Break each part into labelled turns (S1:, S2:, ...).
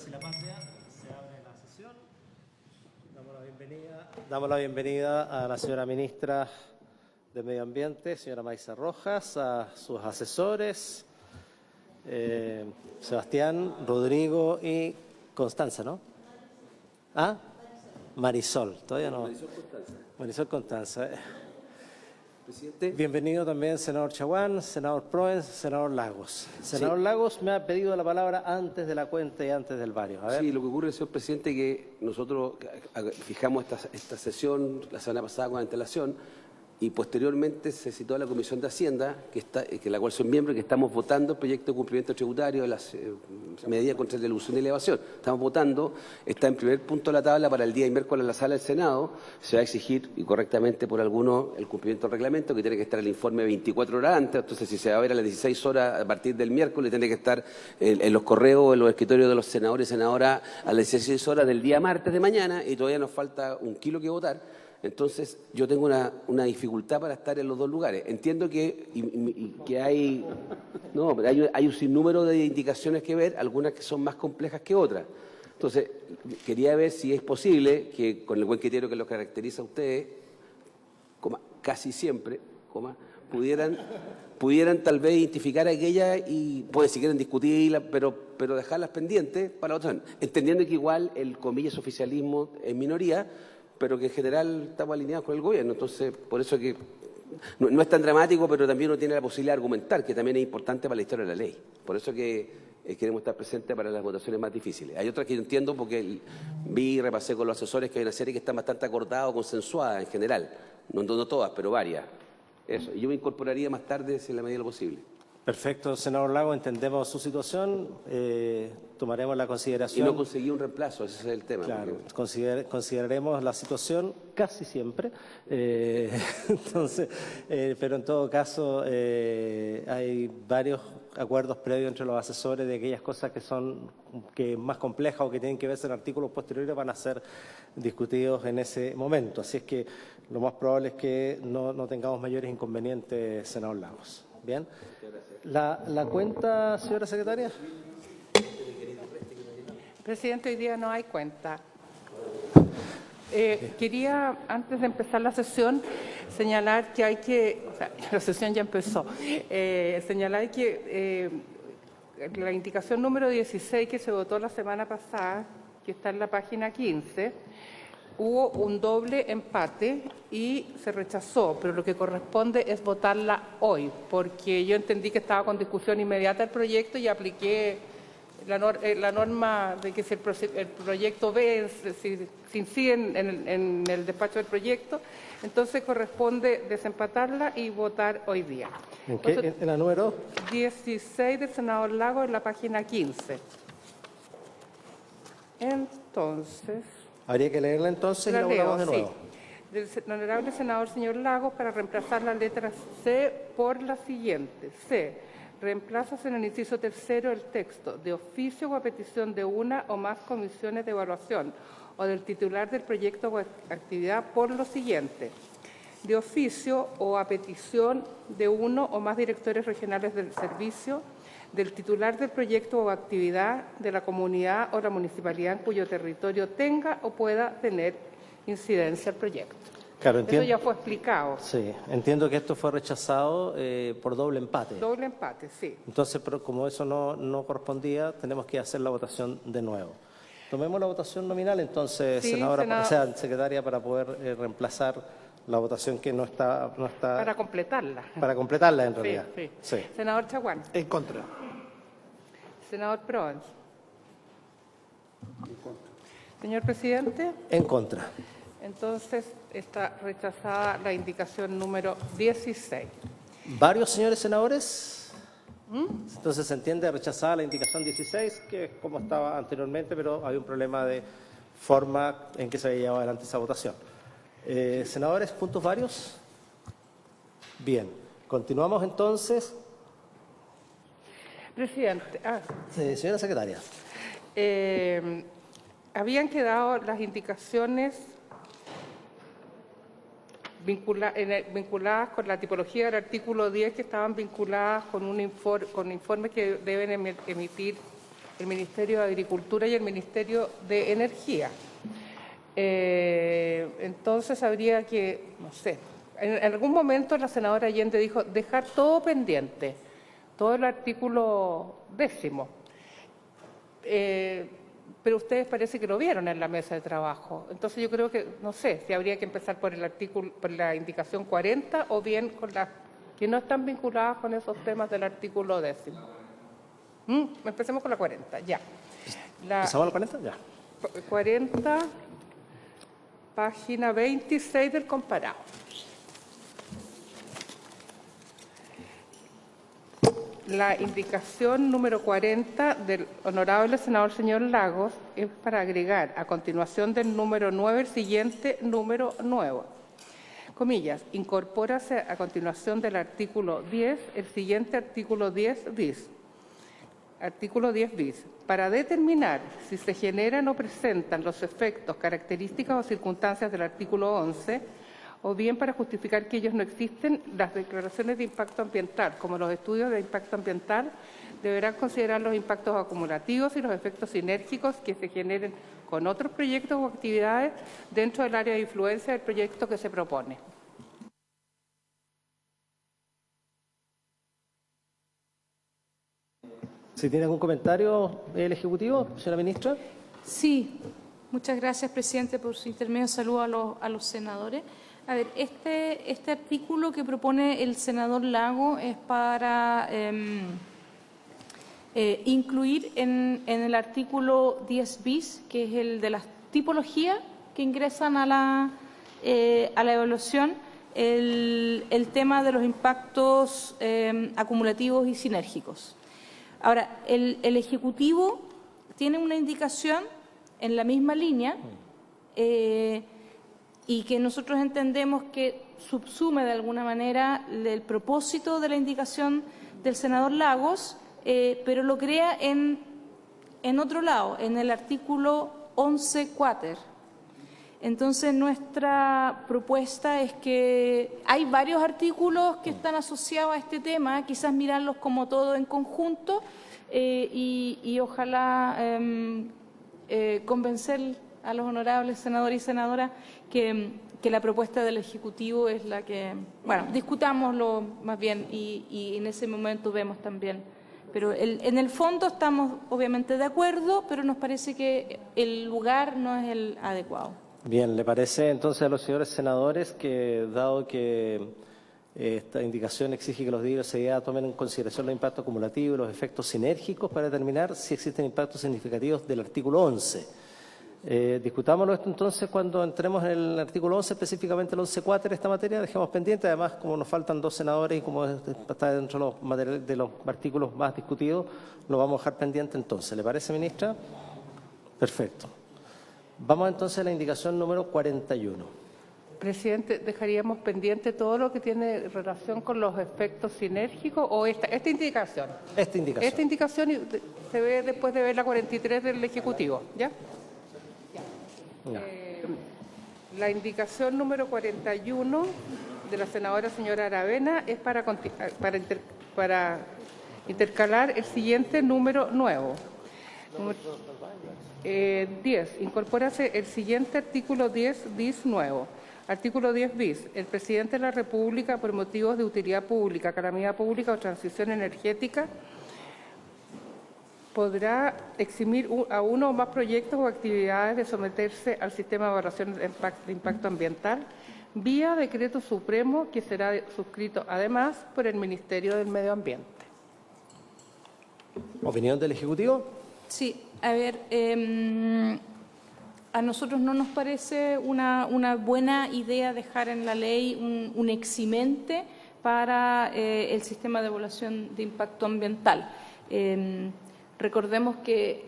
S1: y la Patria, se abre la sesión. Damos la bienvenida a la señora ministra de Medio Ambiente, señora Maisa Rojas, a sus asesores, Sebastián, Rodrigo y Constanza, ¿no? ¿Ah? Marisol, todavía no. Marisol Constanza.
S2: Presidente.
S1: Bienvenido también, senador Chaguán, senador Proens, senador Lagos. Senador Lagos me ha pedido la palabra antes de la cuenta y antes del varios. A ver.
S2: Sí, lo que ocurre, señor presidente, que nosotros fijamos esta sesión la semana pasada con antelación y posteriormente se citó a la Comisión de Hacienda, que la cual soy miembro, y que estamos votando el proyecto de cumplimiento tributario de las medidas contra la elusión y elevación. Estamos votando, está en primer punto de la tabla para el día de miércoles en la sala del Senado. Se va a exigir, y correctamente por algunos, el cumplimiento del reglamento, que tiene que estar el informe 24 horas antes. Entonces, si se va a ver a las 16 horas a partir del miércoles, tiene que estar en los correos, en los escritorios de los senadores y senadoras a las 16 horas del día martes de mañana, y todavía nos falta 1 kilo que votar. Entonces, yo tengo una dificultad para estar en los dos lugares. Entiendo que hay un sinnúmero de indicaciones que ver, algunas que son más complejas que otras. Entonces, quería ver si es posible que, con el buen criterio que los caracteriza a ustedes, casi siempre, pudieran tal vez identificar aquellas y, pues, si quieren discutirlas, pero dejarlas pendientes para otros, entendiendo que igual el, comillas, oficialismo es minoría, pero que en general estamos alineados con el gobierno. Entonces, por eso que no es tan dramático, pero también uno tiene la posibilidad de argumentar, que también es importante para la historia de la ley. Por eso que queremos estar presentes para las votaciones más difíciles. Hay otras que yo entiendo porque vi y repasé con los asesores que hay una serie que está bastante acordada o consensuada en general. No todas, pero varias. Eso. Y yo me incorporaría más tarde, si en la medida de lo posible.
S1: Perfecto, senador Lago, entendemos su situación, tomaremos la consideración.
S2: Y no conseguí un reemplazo, ese es el tema.
S1: Claro, consideraremos la situación casi siempre, pero en todo caso hay varios acuerdos previos entre los asesores de aquellas cosas que son más complejas o que tienen que verse en artículos posteriores van a ser discutidos en ese momento. Así es que lo más probable es que no tengamos mayores inconvenientes, senador Lagos. Bien. ¿La cuenta, señora secretaria?
S3: Presidente, hoy día no hay cuenta. Quería, antes de empezar la sesión, señalar que la sesión ya empezó, señalar que la indicación número 16 que se votó la semana pasada, que está en la página 15, hubo un doble empate y se rechazó, pero lo que corresponde es votarla hoy, porque yo entendí que estaba con discusión inmediata el proyecto y apliqué la norma de que si el proyecto B se incide en el despacho del proyecto, entonces corresponde desempatarla y votar hoy día.
S1: ¿En qué? ¿En la número? 16 del senador Lago en la página 15. Entonces... Habría que leerla entonces y la votamos de nuevo.
S3: Sí. Del honorable senador señor Lagos, para reemplazar la letra C por la siguiente. C. Reemplazas en el inciso tercero el texto de oficio o a petición de una o más comisiones de evaluación o del titular del proyecto o actividad por lo siguiente. De oficio o a petición de uno o más directores regionales del servicio, del titular del proyecto o actividad de la comunidad o la municipalidad en cuyo territorio tenga o pueda tener incidencia el proyecto.
S1: Claro, entiendo.
S3: Eso ya fue explicado.
S1: Sí, entiendo que esto fue rechazado por doble empate.
S3: Doble empate, sí.
S1: Entonces, pero como eso no correspondía, tenemos que hacer la votación de nuevo. Tomemos la votación nominal, entonces,
S3: Sí,
S1: senadora, secretaria, para poder reemplazar la votación que no está...
S3: Para completarla.
S1: Para completarla, en realidad.
S3: Sí. Senador Chaguán.
S4: En contra.
S3: Senador Proens. Señor presidente.
S1: En contra.
S3: Entonces, está rechazada la indicación número 16.
S1: ¿Varios señores senadores? Entonces se entiende rechazada la indicación 16, que es como estaba anteriormente, pero había un problema de forma en que se había llevado adelante esa votación. Senadores, ¿puntos varios? Bien. Continuamos entonces.
S3: Presidente.
S1: Señora secretaria.
S3: Habían quedado las indicaciones vinculadas con la tipología del artículo 10, que estaban vinculadas con informes que deben emitir el Ministerio de Agricultura y el Ministerio de Energía. Entonces habría que, no sé, en algún momento la senadora Allende dijo dejar todo pendiente, todo el artículo 10º. Pero ustedes parece que lo vieron en la mesa de trabajo. Entonces yo creo que, no sé, si habría que empezar por el artículo, por la indicación 40 o bien con las que no están vinculadas con esos temas del artículo 10º. Empecemos con la 40, ya.
S1: ¿Empezamos la 40? Ya.
S3: 40, página 26 del comparado. La indicación número 40 del honorable senador señor Lagos es para agregar a continuación del número 9 el siguiente número nuevo. Comillas, incorpórase a continuación del artículo 10 el siguiente artículo 10 bis. Artículo 10 bis. Para determinar si se generan o presentan los efectos, características o circunstancias del artículo 11, o bien para justificar que ellos no existen, las declaraciones de impacto ambiental, como los estudios de impacto ambiental, deberán considerar los impactos acumulativos y los efectos sinérgicos que se generen con otros proyectos o actividades dentro del área de influencia del proyecto que se propone.
S1: ¿Si tiene algún comentario el Ejecutivo, señora ministra?
S4: Sí, muchas gracias, presidente, por su intermedio. Saludo a los senadores. A ver, este artículo que propone el senador Lago es para incluir en el artículo 10 bis, que es el de las tipologías que ingresan a la evaluación, el tema de los impactos acumulativos y sinérgicos. Ahora, el Ejecutivo tiene una indicación en la misma línea y que nosotros entendemos que subsume de alguna manera el propósito de la indicación del senador Lagos, pero lo crea en otro lado, en el artículo 11.4. Entonces, nuestra propuesta es que hay varios artículos que están asociados a este tema, quizás mirarlos como todo en conjunto y ojalá convencer a los honorables senadores y senadoras que la propuesta del Ejecutivo es la que, bueno, discutámoslo más bien y en ese momento vemos también. Pero en el fondo estamos obviamente de acuerdo, pero nos parece que el lugar no es el adecuado.
S1: Bien, ¿le parece entonces a los señores senadores que, dado que esta indicación exige que los diarios seguidas tomen en consideración los impactos acumulativos y los efectos sinérgicos para determinar si existen impactos significativos del artículo 11? Discutámoslo esto entonces cuando entremos en el artículo 11, específicamente el 11.4 esta materia, dejemos pendiente, además como nos faltan 2 senadores y como está dentro de los artículos más discutidos, lo vamos a dejar pendiente entonces. ¿Le parece, ministra? Perfecto. Vamos entonces a la indicación número 41.
S3: Presidente, ¿dejaríamos pendiente todo lo que tiene relación con los efectos sinérgicos o esta indicación?
S1: Esta indicación.
S3: Esta indicación se ve después de ver la 43 del Ejecutivo, ¿ya?
S1: Ya.
S3: La indicación número 41 de la senadora señora Aravena es para intercalar el siguiente número nuevo. 10. Incorpórase el siguiente artículo 10 bis nuevo. Artículo 10 bis. El presidente de la República, por motivos de utilidad pública, calamidad pública o transición energética, podrá eximir a uno o más proyectos o actividades de someterse al sistema de evaluación de impacto ambiental vía decreto supremo que será suscrito además por el Ministerio del Medio Ambiente.
S1: ¿Opinión del Ejecutivo?
S4: Sí, a ver, a nosotros no nos parece una buena idea dejar en la ley un eximente para el sistema de evaluación de impacto ambiental. Recordemos que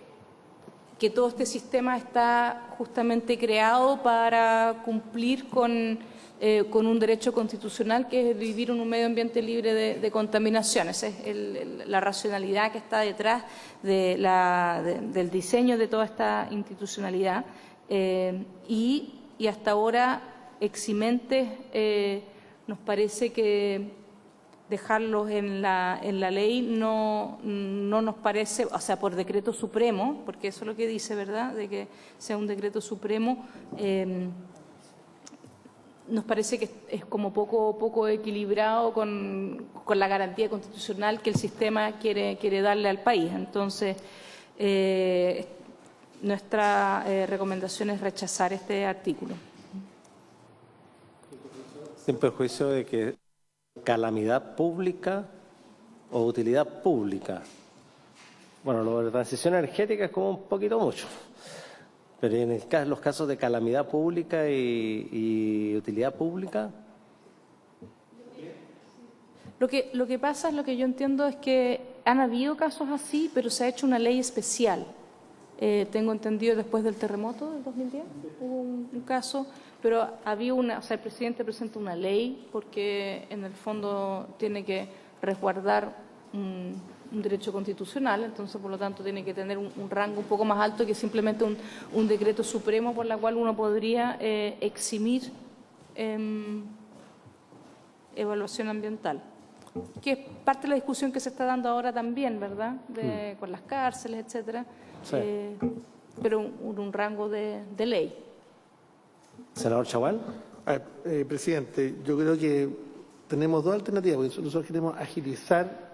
S4: todo este sistema está justamente creado para cumplir con un derecho constitucional que es vivir en un medio ambiente libre de contaminación. Esa es la racionalidad que está detrás del diseño de toda esta institucionalidad. Y hasta ahora eximentes nos parece que dejarlos en la ley no nos parece, o sea, por decreto supremo, porque eso es lo que dice, ¿verdad?, de que sea un decreto supremo, nos parece que es como poco equilibrado con la garantía constitucional que el sistema quiere darle al país. Entonces, nuestra recomendación es rechazar este artículo.
S1: Sin perjuicio de que calamidad pública o utilidad pública. Bueno, lo de la transición energética es como un poquito mucho. Pero en los casos de calamidad pública y utilidad pública.
S4: Lo que pasa, lo que yo entiendo es que han habido casos así, pero se ha hecho una ley especial. Tengo entendido después del terremoto del 2010 hubo un caso, pero había o sea, el presidente presenta una ley porque en el fondo tiene que resguardar un derecho constitucional, entonces por lo tanto tiene que tener un rango un poco más alto que simplemente un decreto supremo por la cual uno podría eximir evaluación ambiental, que es parte de la discusión que se está dando ahora también, ¿verdad?, con las cárceles, etcétera,
S1: Sí.
S4: pero un rango de ley.
S1: Senador Chaguán.
S5: Presidente, yo creo que tenemos dos alternativas, porque nosotros queremos agilizar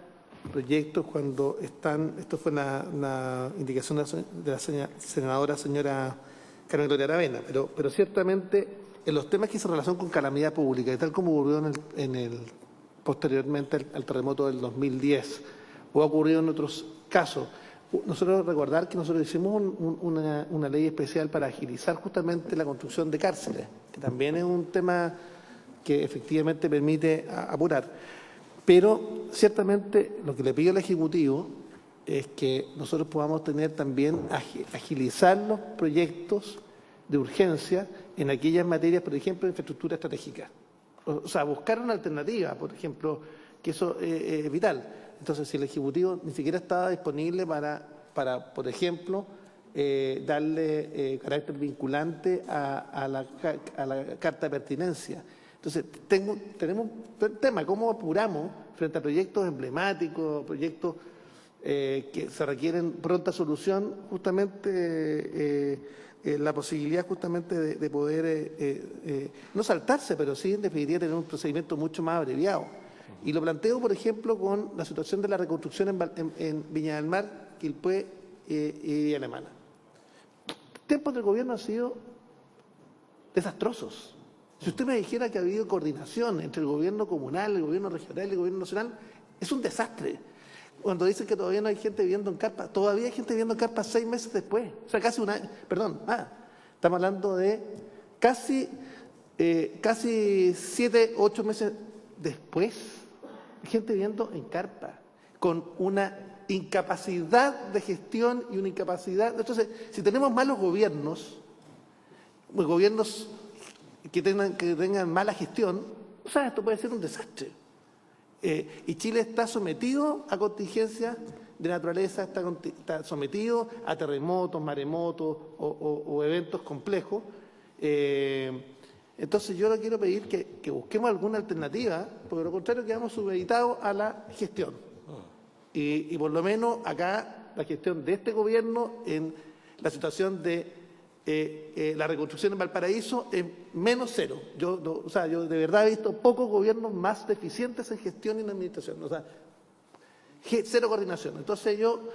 S5: proyectos cuando están, esto fue una indicación de la senadora señora Carmen Gloria Aravena, pero ciertamente en los temas que se relacionan con calamidad pública, y tal como ocurrió posteriormente al terremoto del 2010, o ha ocurrido en otros casos, nosotros recordar que nosotros hicimos una ley especial para agilizar justamente la construcción de cárceles, que también es un tema que efectivamente permite apurar. Pero ciertamente lo que le pido al Ejecutivo es que nosotros podamos tener también agilizar los proyectos de urgencia en aquellas materias, por ejemplo, de infraestructura estratégica. O sea, buscar una alternativa, por ejemplo, que eso es vital. Entonces, si el Ejecutivo ni siquiera estaba disponible para por ejemplo, darle carácter vinculante a la carta de pertinencia. Entonces, tenemos un tema, ¿cómo apuramos frente a proyectos emblemáticos, proyectos que se requieren pronta solución, justamente la posibilidad justamente de poder, no saltarse, pero sí en definitiva tener un procedimiento mucho más abreviado? Y lo planteo, por ejemplo, con la situación de la reconstrucción en Viña del Mar, Quilpué y Alemana. Tiempos del gobierno han sido desastrosos. Si usted me dijera que ha habido coordinación entre el gobierno comunal, el gobierno regional y el gobierno nacional, es un desastre. Cuando dicen que todavía no hay gente viviendo en carpas, todavía hay gente viviendo en carpas 6 meses después. O sea, casi un año, perdón, estamos hablando de casi 7, 8 meses después. Gente viviendo en carpa, con una incapacidad de gestión y una incapacidad. Entonces, si tenemos malos gobiernos, gobiernos que tengan mala gestión, o sea, esto puede ser un desastre. Y Chile está sometido a contingencias de naturaleza, está sometido a terremotos, maremotos o eventos complejos. Entonces yo le quiero pedir que busquemos alguna alternativa, porque lo contrario quedamos supeditados a la gestión. Y por lo menos acá la gestión de este gobierno en la situación de la reconstrucción en Valparaíso es -0. Yo de verdad he visto pocos gobiernos más deficientes en gestión y en administración. O sea, 0 coordinación. Entonces yo,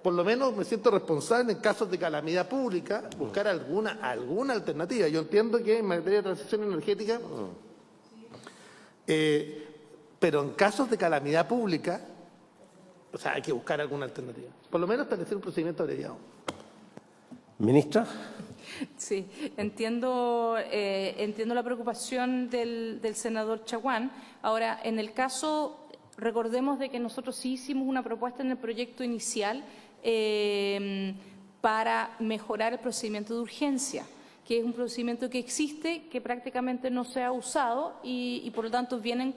S5: por lo menos, me siento responsable en casos de calamidad pública, buscar alguna alternativa. Yo entiendo que en materia de transición energética, pero en casos de calamidad pública, o sea, hay que buscar alguna alternativa. Por lo menos establecer un procedimiento abreviado.
S1: Ministra.
S4: Sí, entiendo la preocupación del senador Chaguán. Ahora, en el caso, recordemos de que nosotros sí hicimos una propuesta en el proyecto inicial para mejorar el procedimiento de urgencia, que es un procedimiento que existe, que prácticamente no se ha usado y por lo tanto vienen,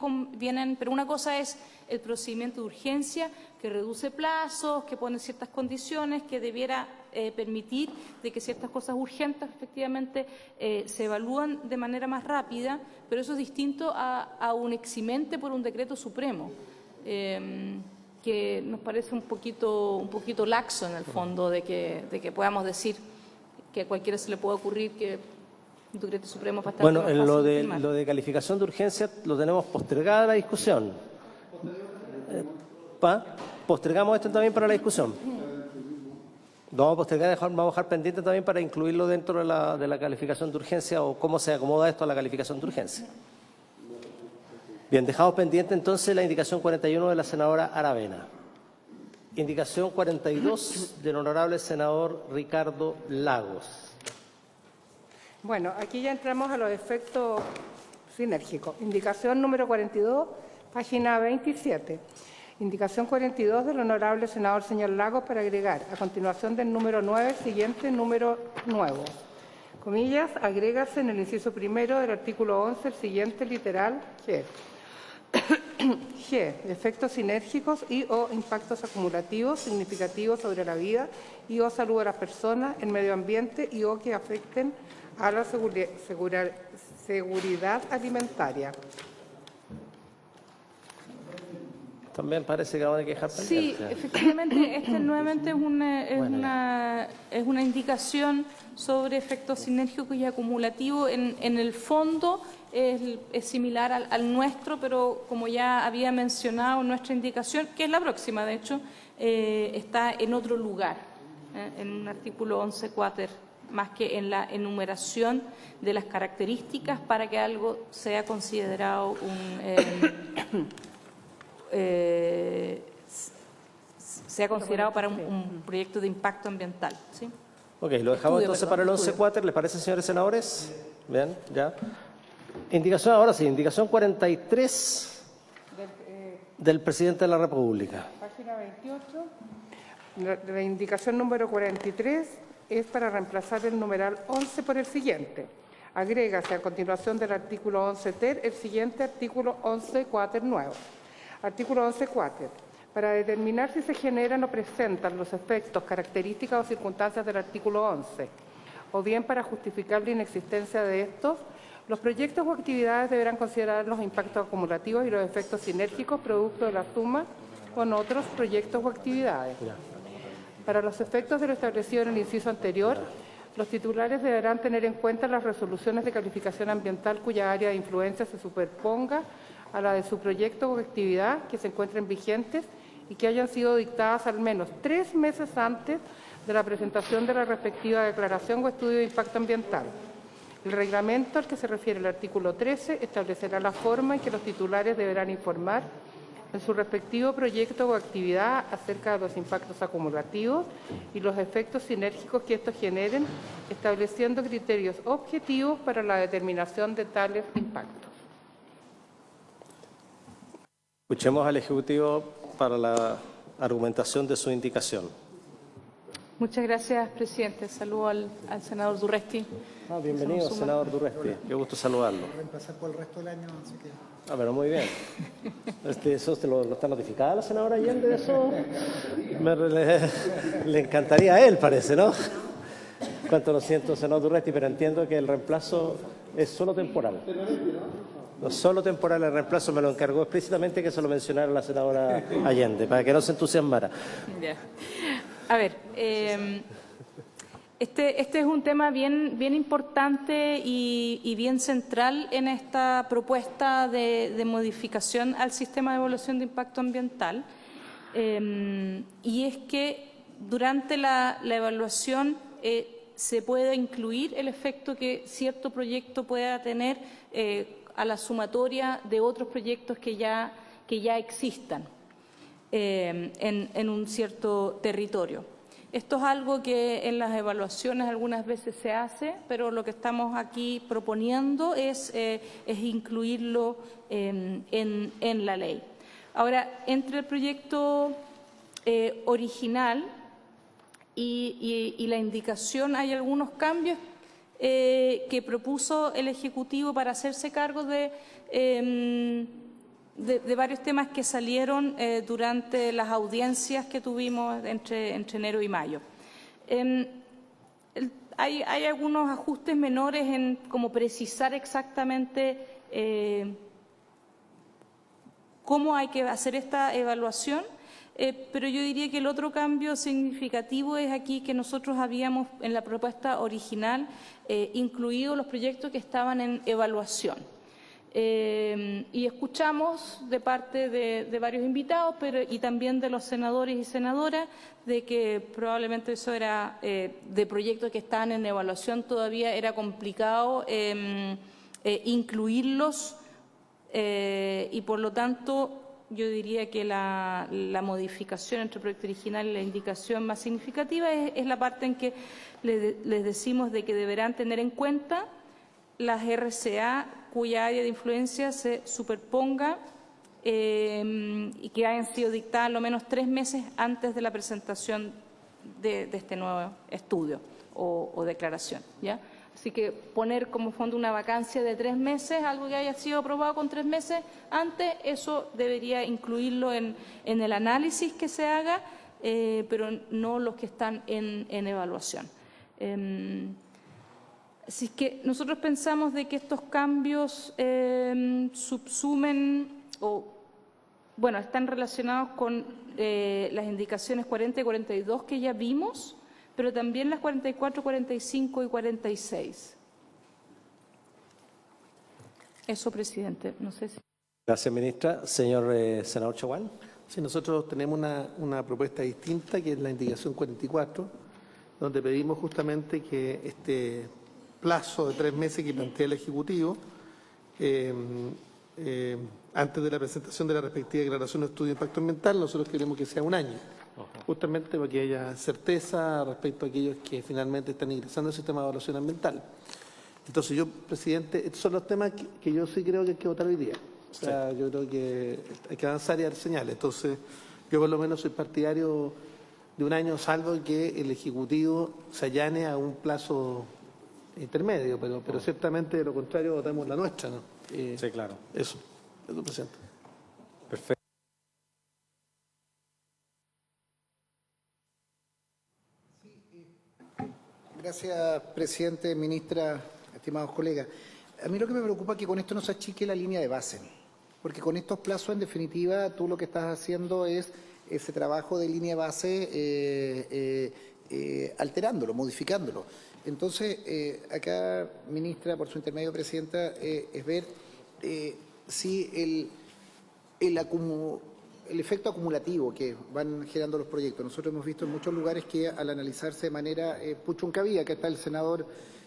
S4: pero una cosa es el procedimiento de urgencia que reduce plazos, que pone ciertas condiciones, que debiera permitir de que ciertas cosas urgentes efectivamente se evalúan de manera más rápida, pero eso es distinto a un eximente por un decreto supremo, que nos parece un poquito laxo en el fondo de que podamos decir que a cualquiera se le puede ocurrir que un decreto supremo es bastante
S1: Bueno,
S4: más fácil
S1: lo
S4: de
S1: de,
S4: firmar.
S1: lo de calificación de urgencia lo tenemos postergada la discusión. Postergamos esto también para la discusión. Lo vamos a postergar, vamos a dejar pendiente también para incluirlo dentro de la calificación de urgencia o cómo se acomoda esto a la calificación de urgencia. Bien, dejamos pendiente entonces la indicación 41 de la senadora Aravena. Indicación 42 del honorable senador Ricardo Lagos.
S3: Bueno, aquí ya entramos a los efectos sinérgicos. Indicación número 42, página 27. Indicación 42 del honorable senador señor Lagos para agregar, a continuación del número 9, siguiente número nuevo. Comillas, agrégase en el inciso primero del artículo 11 el siguiente literal G. G. Efectos sinérgicos y o impactos acumulativos significativos sobre la vida y o salud de las personas, el medio ambiente y o que afecten a la seguridad alimentaria.
S1: También parece que vamos a dejar pendiente.
S4: Sí, efectivamente, nuevamente es una indicación sobre efectos sinérgicos y acumulativos. En el fondo es similar al nuestro, pero como ya había mencionado, nuestra indicación, que es la próxima, de hecho, está en otro lugar, en un artículo 11 cuater, más que en la enumeración de las características para que algo sea considerado para un proyecto de impacto ambiental. ¿Sí?
S1: Ok, lo dejamos entonces para el 11 cuater, ¿les parece, señores senadores? Bien, ya. Indicación, ahora sí, indicación 43 del presidente de la República.
S3: Página 28. La indicación número 43 es para reemplazar el numeral 11 por el siguiente. Agrégase a continuación del artículo 11 ter el siguiente artículo 11 cuater nuevo. Artículo 11 cuater. Para determinar si se generan o presentan los efectos, características o circunstancias del artículo 11, o bien para justificar la inexistencia de estos, los proyectos o actividades deberán considerar los impactos acumulativos y los efectos sinérgicos producto de la suma con otros proyectos o actividades. Para los efectos de lo establecido en el inciso anterior, los titulares deberán tener en cuenta las resoluciones de calificación ambiental cuya área de influencia se superponga a la de su proyecto o actividad que se encuentren vigentes y que hayan sido dictadas al menos 3 meses antes de la presentación de la respectiva declaración o estudio de impacto ambiental. El reglamento al que se refiere el artículo 13 establecerá la forma en que los titulares deberán informar en su respectivo proyecto o actividad acerca de los impactos acumulativos y los efectos sinérgicos que estos generen, estableciendo criterios objetivos para la determinación de tales impactos.
S1: Escuchemos al Ejecutivo para la argumentación de su indicación.
S4: Muchas gracias, presidente. Saludo al senador Durresti.
S1: Bienvenido, senador Durresti. Qué gusto saludarlo.
S6: Reemplazar por el resto del año, así que...
S1: Pero muy bien. ¿Eso te lo está notificada la senadora Allende? Eso le encantaría a él, parece, ¿no? Cuánto lo siento, senador Durresti, pero entiendo que el reemplazo es solo temporal. No, solo temporal el reemplazo, me lo encargó explícitamente que se lo mencionara la senadora Allende, para que no se entusiasmara.
S4: Ya. A ver, este es un tema bien importante y bien central en esta propuesta de modificación al sistema de evaluación de impacto ambiental. Y es que durante la evaluación se puede incluir el efecto que cierto proyecto pueda tener a la sumatoria de otros proyectos que ya existan en un cierto territorio. Esto es algo que en las evaluaciones algunas veces se hace, pero lo que estamos aquí proponiendo es incluirlo en la ley. Ahora, entre el proyecto original y la indicación hay algunos cambios que propuso el Ejecutivo para hacerse cargo de varios temas que salieron durante las audiencias que tuvimos entre enero y mayo. Hay algunos ajustes menores en como precisar exactamente cómo hay que hacer esta evaluación, pero yo diría que el otro cambio significativo es aquí que nosotros habíamos en la propuesta original incluido los proyectos que estaban en evaluación. Y escuchamos de parte de varios invitados y también de los senadores y senadoras de que probablemente eso era de proyectos que estaban en evaluación, todavía era complicado incluirlos y por lo tanto yo diría que la modificación entre el proyecto original y la indicación más significativa es la parte en que les decimos de que deberán tener en cuenta las RCA cuya área de influencia se superponga y que hayan sido dictadas lo menos 3 meses antes de la presentación de este nuevo estudio o declaración, ¿ya? Así que poner como fondo una vacancia de 3 meses, algo que haya sido aprobado con 3 meses antes, eso debería incluirlo en el análisis que se haga, pero no los que están en evaluación. Así que nosotros pensamos de que estos cambios subsumen están relacionados con las indicaciones 40 y 42 que ya vimos, pero también las 44, 45 y 46. Eso, presidente. No sé si...
S1: Gracias, ministra. Señor senador Chaguán.
S5: Sí, nosotros tenemos una propuesta distinta, que es la indicación 44, donde pedimos justamente que este plazo de 3 meses que plantea el Ejecutivo, antes de la presentación de la respectiva declaración de estudio de impacto ambiental, nosotros queremos que sea 1 año, justamente para que haya certeza respecto a aquellos que finalmente están ingresando al sistema de evaluación ambiental. Entonces yo, presidente, estos son los temas que yo sí creo que hay que votar hoy día. O sea, yo creo que hay que avanzar y dar señales. Entonces, yo por lo menos soy partidario de 1 año, salvo que el Ejecutivo se allane a un plazo intermedio, pero ciertamente de lo contrario votamos la nuestra, ¿no?
S1: Sí, claro.
S5: Eso, presidente.
S1: Perfecto.
S6: Gracias, presidente, ministra, estimados colegas. A mí lo que me preocupa es que con esto no se achique la línea de base, porque con estos plazos, en definitiva, tú lo que estás haciendo es ese trabajo de línea de base alterándolo, modificándolo. Entonces, acá, ministra, por su intermedio, presidenta, es ver si el efecto acumulativo que van generando los proyectos. Nosotros hemos visto en muchos lugares que al analizarse de manera Puchuncaví, acá está el senador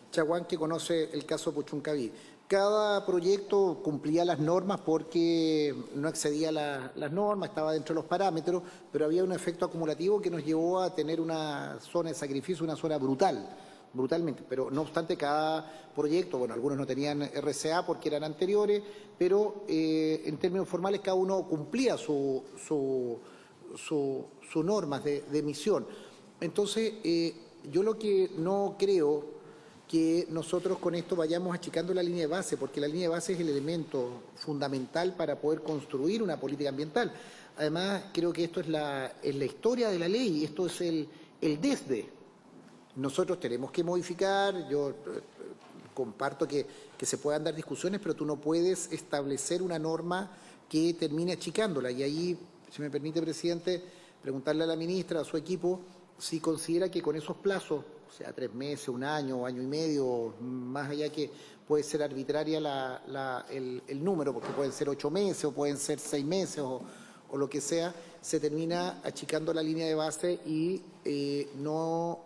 S6: Chaguán que conoce el caso Puchuncaví. Cada proyecto cumplía las normas porque no excedía las normas, estaba dentro de los parámetros, pero había un efecto acumulativo que nos llevó a tener una zona de sacrificio, una zona brutalmente. Pero no obstante, cada proyecto, bueno, algunos no tenían RCA porque eran anteriores, pero en términos formales cada uno cumplía sus normas de emisión. Entonces, yo lo que no creo que nosotros con esto vayamos achicando la línea de base, porque la línea de base es el elemento fundamental para poder construir una política ambiental. Además, creo que esto es la historia de la ley, esto es el desde. Nosotros tenemos que modificar, yo comparto que se puedan dar discusiones, pero tú no puedes establecer una norma que termine achicándola. Y ahí, si me permite, presidente, preguntarle a la ministra, a su equipo, si considera que con esos plazos, o sea, 3 meses, 1 año, año y medio, más allá que puede ser arbitraria el número, porque pueden ser 8 meses o pueden ser 6 meses o lo que sea, se termina achicando la línea de base y no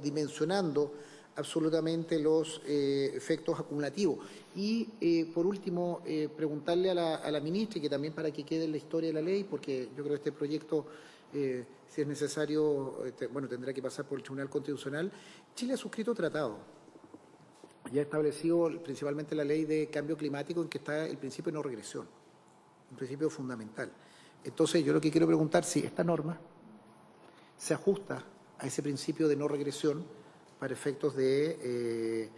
S6: dimensionando absolutamente los efectos acumulativos. Y por último, preguntarle a la ministra, y que también para que quede en la historia de la ley, porque yo creo que este proyecto, si es necesario, tendrá que pasar por el Tribunal Constitucional. Chile ha suscrito tratados, ya ha establecido principalmente la ley de cambio climático, en que está el principio de no regresión, un principio fundamental. Entonces, yo lo que quiero preguntar si esta norma se ajusta a ese principio de no regresión para efectos de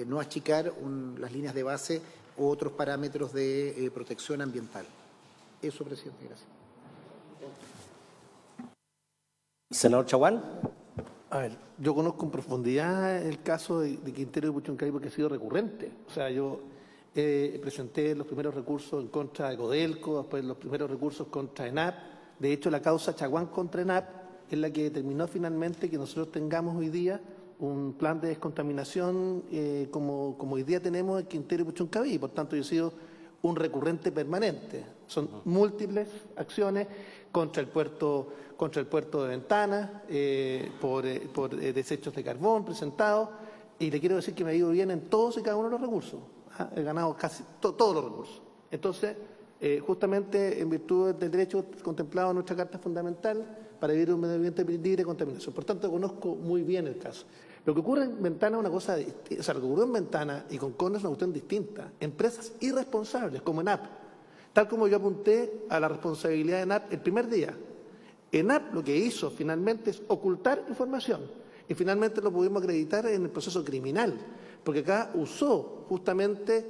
S6: no achicar las líneas de base u otros parámetros de protección ambiental. Eso, presidente, gracias.
S1: Senador Chaguán.
S5: A ver, yo conozco en profundidad el caso de Quintero y Puchuncaví porque ha sido recurrente. O sea, yo presenté los primeros recursos en contra de Codelco, después los primeros recursos contra ENAP. De hecho, la causa Chaguán contra ENAP es la que determinó finalmente que nosotros tengamos hoy día un plan de descontaminación como hoy día tenemos en Quintero y Puchuncaví. Por tanto, yo he sido un recurrente permanente. Son múltiples acciones contra el puerto de Ventana, por desechos de carbón presentados, y le quiero decir que me ha ido bien en todos y cada uno de los recursos. He ganado casi todos los recursos. Entonces, justamente en virtud del derecho contemplado en nuestra Carta Fundamental para vivir un medio ambiente libre de contaminación. Por tanto, conozco muy bien el caso. Lo que ocurre en Ventana es una cosa, o sea, lo que ocurrió en Ventana y con Conde es una cuestión distinta. Empresas irresponsables, como ENAP. Tal como yo apunté a la responsabilidad de ENAP el primer día. ENAP lo que hizo finalmente es ocultar información y finalmente lo pudimos acreditar en el proceso criminal, porque acá usó justamente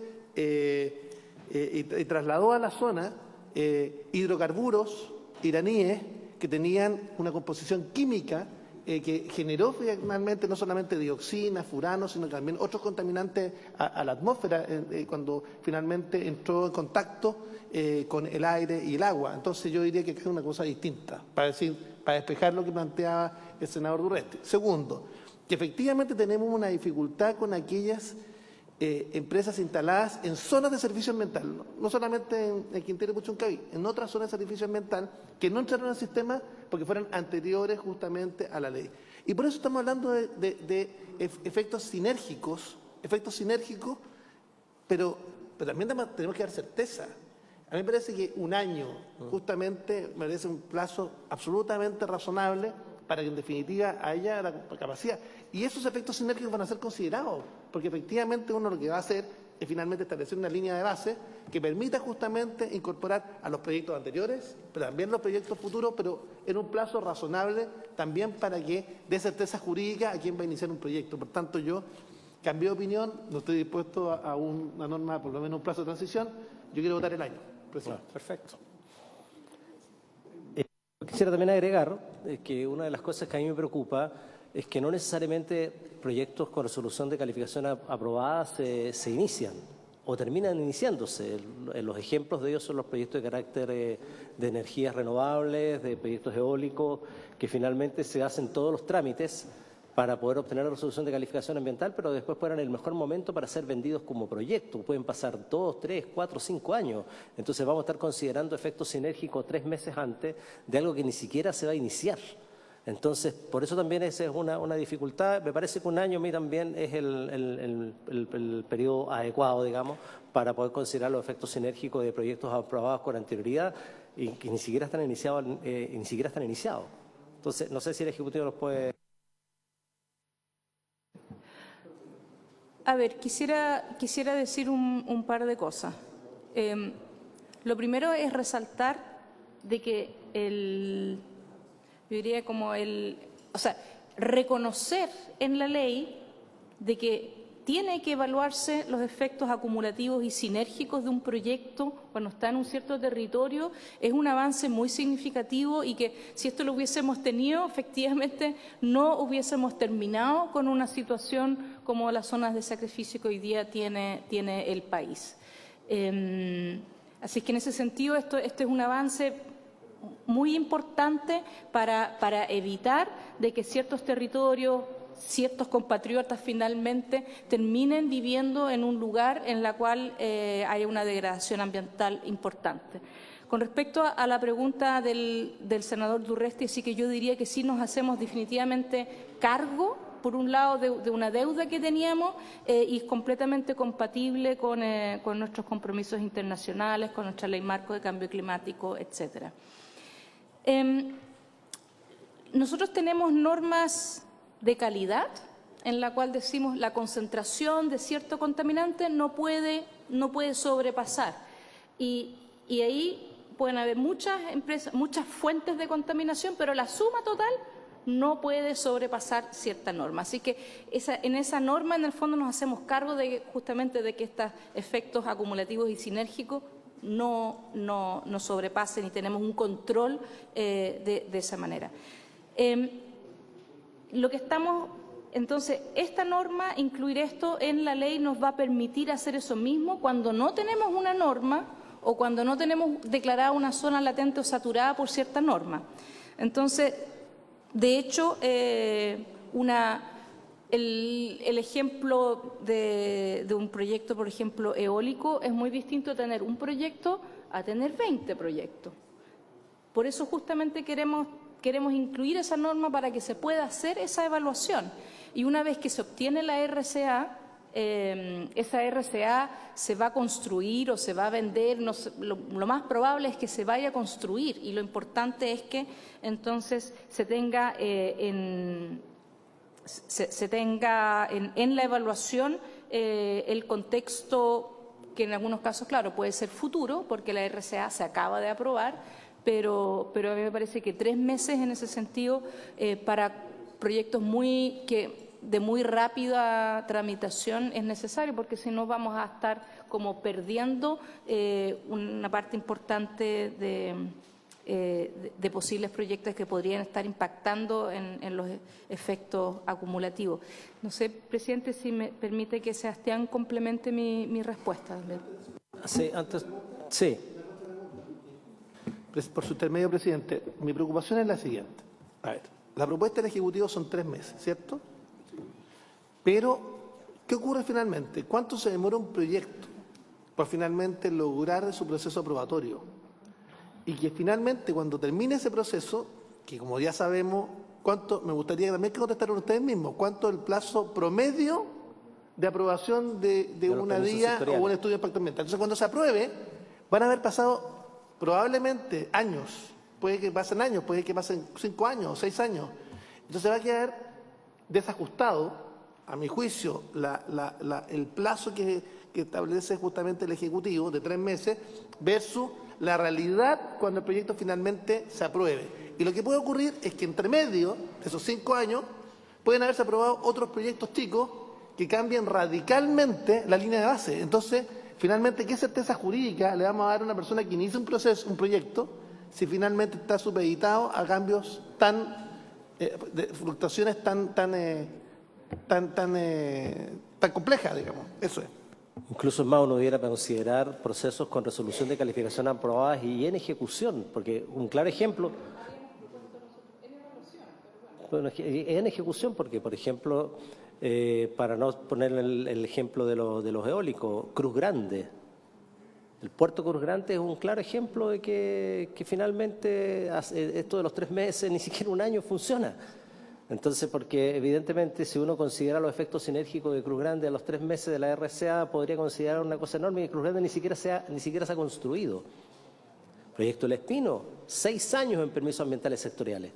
S5: y trasladó a la zona hidrocarburos iraníes que tenían una composición química que generó finalmente no solamente dioxina, furano, sino también otros contaminantes a la atmósfera cuando finalmente entró en contacto con el aire y el agua. Entonces yo diría que es una cosa distinta, para despejar lo que planteaba el senador Durresti. Segundo, que efectivamente tenemos una dificultad con aquellas empresas instaladas en zonas de servicio ambiental, no solamente en Quintero y Puchuncaví, en otras zonas de servicio ambiental que no entraron al sistema porque fueron anteriores justamente a la ley. Y por eso estamos hablando de efectos sinérgicos, pero también tenemos que dar certeza. A mí me parece que un año justamente merece un plazo absolutamente razonable para que en definitiva haya la capacidad. Y esos efectos sinérgicos van a ser considerados, porque efectivamente uno lo que va a hacer es finalmente establecer una línea de base que permita justamente incorporar a los proyectos anteriores, pero también los proyectos futuros, pero en un plazo razonable también para que dé certeza jurídica a quien va a iniciar un proyecto. Por tanto, yo cambié de opinión, no estoy dispuesto a una norma, por lo menos un plazo de transición, yo quiero votar el año.
S1: Claro, perfecto. Quisiera también agregar que una de las cosas que a mí me preocupa es que no necesariamente proyectos con resolución de calificación aprobada se inician o terminan iniciándose. Los ejemplos de ellos son los proyectos de carácter de energías renovables, de proyectos eólicos, que finalmente se hacen todos los trámites para poder obtener la resolución de calificación ambiental, pero después fueran el mejor momento para ser vendidos como proyecto. Pueden pasar 2, 3, 4, 5 años. Entonces vamos a estar considerando efectos sinérgicos 3 meses antes de algo que ni siquiera se va a iniciar. Entonces, por eso también esa es una dificultad. Me parece que un año a mí también es el periodo adecuado, digamos, para poder considerar los efectos sinérgicos de proyectos aprobados con anterioridad y que ni siquiera están iniciados. Entonces, no sé si el Ejecutivo nos puede...
S4: A ver, quisiera decir un par de cosas. Lo primero es resaltar de que yo diría reconocer en la ley de que tiene que evaluarse los efectos acumulativos y sinérgicos de un proyecto cuando está en un cierto territorio, es un avance muy significativo y que si esto lo hubiésemos tenido, efectivamente no hubiésemos terminado con una situación como las zonas de sacrificio que hoy día tiene el país. Así que en ese sentido esto es un avance muy importante para evitar de que ciertos territorios, ciertos compatriotas finalmente terminen viviendo en un lugar en la cual haya una degradación ambiental importante. Con respecto a la pregunta del senador Durresti, sí que yo diría que sí nos hacemos definitivamente cargo, por un lado, de una deuda que teníamos y es completamente compatible con nuestros compromisos internacionales, con nuestra ley marco de cambio climático, etcétera. Nosotros tenemos normas de calidad en la cual decimos la concentración de cierto contaminante no puede sobrepasar y ahí pueden haber muchas empresas, muchas fuentes de contaminación, pero la suma total no puede sobrepasar cierta norma. Así que en esa norma en el fondo nos hacemos cargo justamente de que estos efectos acumulativos y sinérgicos no sobrepasen y tenemos un control de esa manera. lo que estamos... Entonces, esta norma, incluir esto en la ley, nos va a permitir hacer eso mismo cuando no tenemos una norma o cuando no tenemos declarada una zona latente o saturada por cierta norma. Entonces, de hecho, el ejemplo de un proyecto, por ejemplo, eólico, es muy distinto a tener un proyecto a tener 20 proyectos. Por eso justamente queremos incluir esa norma para que se pueda hacer esa evaluación. Y una vez que se obtiene la RCA, esa RCA se va a construir o se va a vender, no sé, lo más probable es que se vaya a construir, y lo importante es que entonces se tenga en la evaluación el contexto que en algunos casos, claro, puede ser futuro, porque la RCA se acaba de aprobar, pero a mí me parece que 3 meses en ese sentido para proyectos de muy rápida tramitación es necesario, porque si no vamos a estar como perdiendo una parte importante de posibles proyectos que podrían estar impactando en los efectos acumulativos. No sé, presidente, si me permite que Sebastián complemente mi respuesta.
S1: Sí.
S5: Por su intermedio, presidente, mi preocupación es la siguiente. A ver, la propuesta del Ejecutivo son 3 meses, ¿cierto? Pero, ¿qué ocurre finalmente? ¿Cuánto se demora un proyecto por finalmente lograr su proceso aprobatorio? Y que finalmente, cuando termine ese proceso, que como ya sabemos, me gustaría también que contestaran ustedes mismos, ¿cuánto es el plazo promedio de aprobación de una DIA o un estudio de impacto ambiental? Entonces, cuando se apruebe, van a haber pasado probablemente años, puede que pasen años, puede que pasen 5 años, 6 años. Entonces va a quedar desajustado, a mi juicio, el plazo que establece justamente el Ejecutivo de 3 meses versus la realidad cuando el proyecto finalmente se apruebe. Y lo que puede ocurrir es que entre medio de esos 5 años pueden haberse aprobado otros proyectos chicos que cambien radicalmente la línea de base. Entonces, finalmente, ¿qué certeza jurídica le vamos a dar a una persona que inicia un proyecto, si finalmente está supeditado a cambios de fluctuaciones tan complejas, digamos? Eso es.
S1: Incluso más uno debiera considerar procesos con resolución de calificación aprobadas y en ejecución, porque un claro ejemplo... Bueno, en ejecución, porque, por ejemplo, para no poner el ejemplo de los eólicos, Cruz Grande. El puerto Cruz Grande es un claro ejemplo de que finalmente esto de los 3 meses, ni siquiera un año funciona. Entonces, porque evidentemente si uno considera los efectos sinérgicos de Cruz Grande a los 3 meses de la RCA, podría considerar una cosa enorme, y Cruz Grande ni siquiera se ha construido. Proyecto El Espino, 6 años en permisos ambientales sectoriales.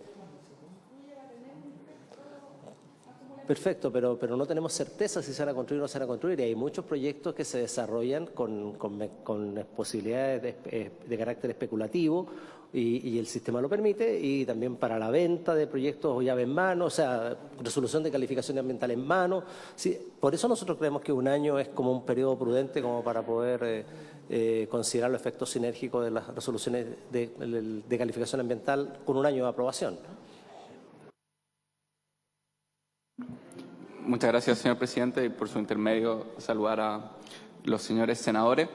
S1: Perfecto, pero no tenemos certeza si se van a construir o no se van a construir. Y hay muchos proyectos que se desarrollan con posibilidades de carácter especulativo y el sistema lo permite, y también para la venta de proyectos o llave en mano, o sea, resolución de calificación ambiental en mano. Sí, por eso nosotros creemos que 1 año es como un periodo prudente como para poder considerar los efectos sinérgicos de las resoluciones de calificación ambiental con 1 año de aprobación.
S7: Muchas gracias, señor presidente, y por su intermedio saludar a los señores senadores.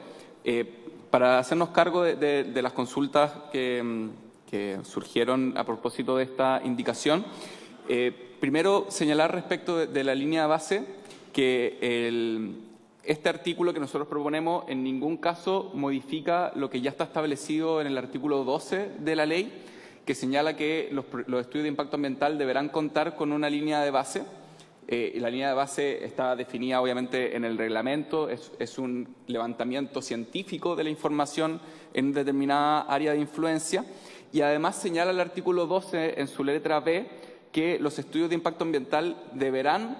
S7: Para hacernos cargo de las consultas que surgieron a propósito de esta indicación, primero señalar respecto de la línea de base que este artículo que nosotros proponemos en ningún caso modifica lo que ya está establecido en el artículo 12 de la ley, que señala que los estudios de impacto ambiental deberán contar con una línea de base. La línea de base está definida obviamente en el reglamento, es un levantamiento científico de la información en determinada área de influencia, y además señala el artículo 12 en su letra B que los estudios de impacto ambiental deberán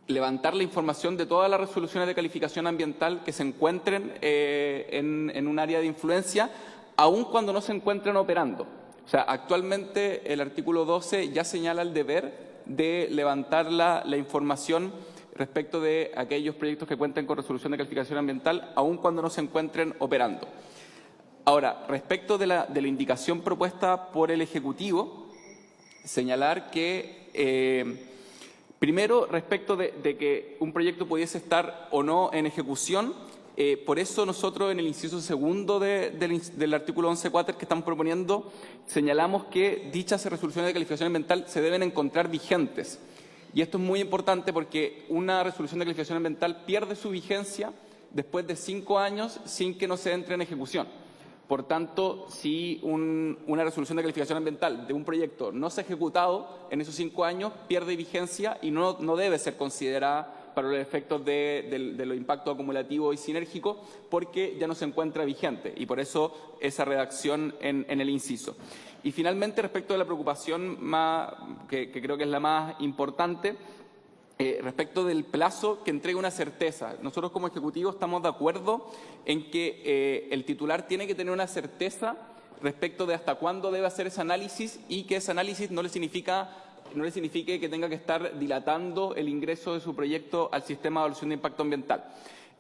S7: levantar la información de todas las resoluciones de calificación ambiental que se encuentren en un área de influencia, aun cuando no se encuentren operando. O sea, actualmente el artículo 12 ya señala el deber de levantar la información respecto de aquellos proyectos que cuenten con resolución de calificación ambiental, aun cuando no se encuentren operando. Ahora, respecto de la indicación propuesta por el Ejecutivo, señalar que primero, respecto de que un proyecto pudiese estar o no en ejecución, por eso nosotros en el inciso segundo del artículo 11.4 que estamos proponiendo señalamos que dichas resoluciones de calificación ambiental se deben encontrar vigentes. Y esto es muy importante porque una resolución de calificación ambiental pierde su vigencia después de 5 años sin que no se entre en ejecución. Por tanto, si una resolución de calificación ambiental de un proyecto no se ha ejecutado en esos 5 años, pierde vigencia y no debe ser considerada para los efectos de los impactos acumulativos y sinérgicos, porque ya no se encuentra vigente, y por eso esa redacción en el inciso. Y finalmente, respecto de la preocupación que creo que es la más importante, respecto del plazo que entrega una certeza. Nosotros como Ejecutivo estamos de acuerdo en que el titular tiene que tener una certeza respecto de hasta cuándo debe hacer ese análisis, y que ese análisis no le signifique que tenga que estar dilatando el ingreso de su proyecto al sistema de evaluación de impacto ambiental.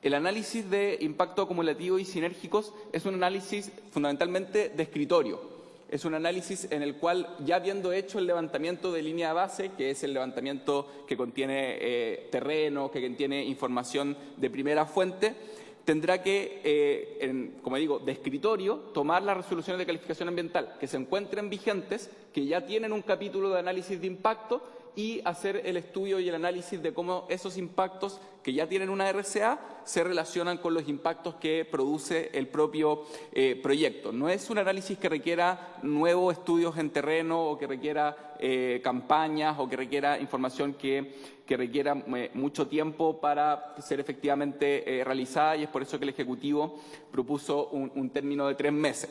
S7: El análisis de impacto acumulativo y sinérgicos es un análisis fundamentalmente de escritorio. Es un análisis en el cual, ya habiendo hecho el levantamiento de línea de base, que es el levantamiento que contiene terreno, que contiene información de primera fuente, tendrá que, como digo, de escritorio, tomar las resoluciones de calificación ambiental que se encuentren vigentes, que ya tienen un capítulo de análisis de impacto, y hacer el estudio y el análisis de cómo esos impactos que ya tienen una RCA se relacionan con los impactos que produce el propio proyecto. No es un análisis que requiera nuevos estudios en terreno, o que requiera campañas, o que requiera información que requiera mucho tiempo para ser efectivamente realizada, y es por eso que el Ejecutivo propuso un término de 3 meses.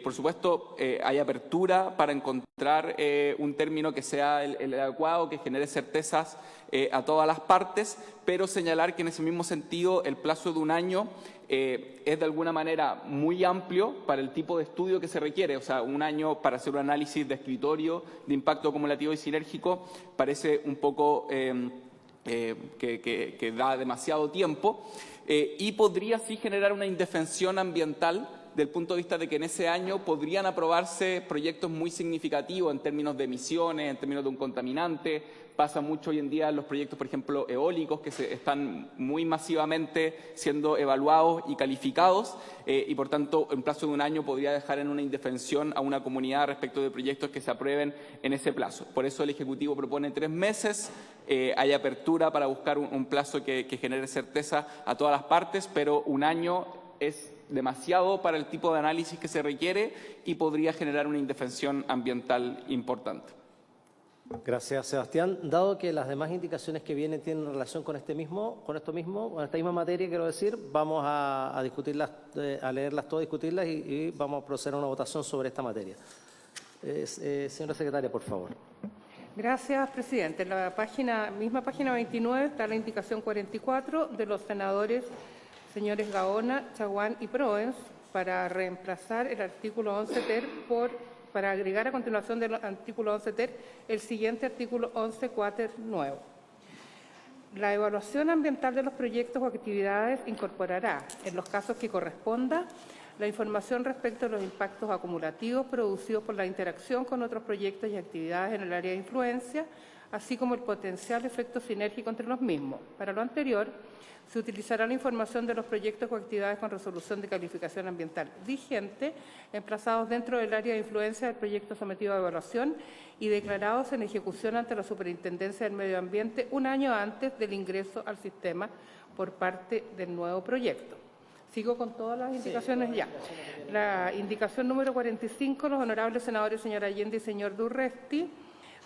S7: Por supuesto, hay apertura para encontrar un término que sea el adecuado, que genere certezas a todas las partes, pero señalar que en ese mismo sentido el plazo de 1 año es de alguna manera muy amplio para el tipo de estudio que se requiere. O sea, 1 año para hacer un análisis de escritorio de impacto acumulativo y sinérgico parece un poco que da demasiado tiempo, y podría sí generar una indefensión ambiental, del punto de vista de que en ese año podrían aprobarse proyectos muy significativos en términos de emisiones, en términos de un contaminante. Pasa mucho hoy en día en los proyectos, por ejemplo, eólicos, que están muy masivamente siendo evaluados y calificados, y por tanto, en plazo de 1 año podría dejar en una indefensión a una comunidad respecto de proyectos que se aprueben en ese plazo. Por eso el Ejecutivo propone 3 meses, hay apertura para buscar un plazo que genere certeza a todas las partes, pero 1 año es demasiado para el tipo de análisis que se requiere y podría generar una indefensión ambiental importante.
S1: Gracias, Sebastián. Dado que las demás indicaciones que vienen tienen relación con esta misma materia, quiero decir, vamos a discutirlas, a leerlas todas, discutirlas y vamos a proceder a una votación sobre esta materia. Señora secretaria, por favor.
S3: Gracias, presidente. En la misma página 29 está la indicación 44 de los senadores señores Gaona, Chaguán y Proens, para reemplazar el artículo 11 ter para agregar a continuación del artículo 11 ter el siguiente artículo 11 quater nuevo. La evaluación ambiental de los proyectos o actividades incorporará, en los casos que corresponda, la información respecto a los impactos acumulativos producidos por la interacción con otros proyectos y actividades en el área de influencia, así como el potencial efecto sinérgico entre los mismos. Para lo anterior, se utilizará la información de los proyectos o actividades con resolución de calificación ambiental vigente, emplazados dentro del área de influencia del proyecto sometido a evaluación y declarados en ejecución ante la Superintendencia del Medio Ambiente 1 año antes del ingreso al sistema por parte del nuevo proyecto. Sigo con todas las indicaciones ya. La indicación número 45, los honorables senadores señor Allende y señor Durresti,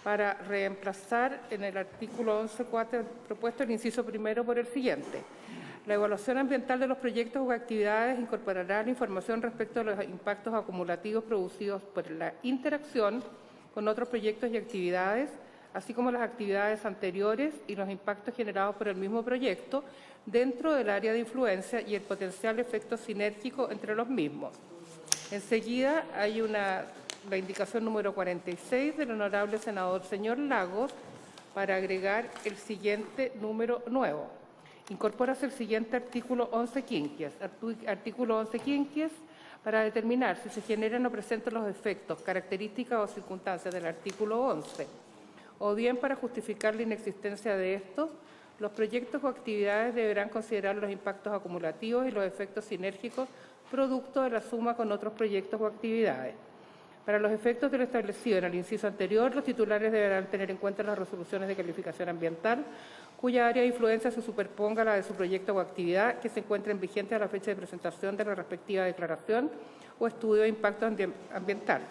S3: para reemplazar en el artículo 11.4 propuesto el inciso primero por el siguiente. La evaluación ambiental de los proyectos o actividades incorporará la información respecto a los impactos acumulativos producidos por la interacción con otros proyectos y actividades, así como las actividades anteriores y los impactos generados por el mismo proyecto dentro del área de influencia y el potencial efecto sinérgico entre los mismos. Enseguida hay la indicación número 46 del honorable senador señor Lagos para agregar el siguiente número nuevo. Incorpórase el siguiente artículo 11 quinquies. Artículo 11 quinquies para determinar si se generan o presentan los efectos, características o circunstancias del artículo 11 o bien para justificar la inexistencia de estos, los proyectos o actividades deberán considerar los impactos acumulativos y los efectos sinérgicos producto de la suma con otros proyectos o actividades. Para los efectos de lo establecido en el inciso anterior, los titulares deberán tener en cuenta las resoluciones de calificación ambiental, cuya área de influencia se superponga a la de su proyecto o actividad que se encuentren vigentes a la fecha de presentación de la respectiva declaración o estudio de impacto ambiental,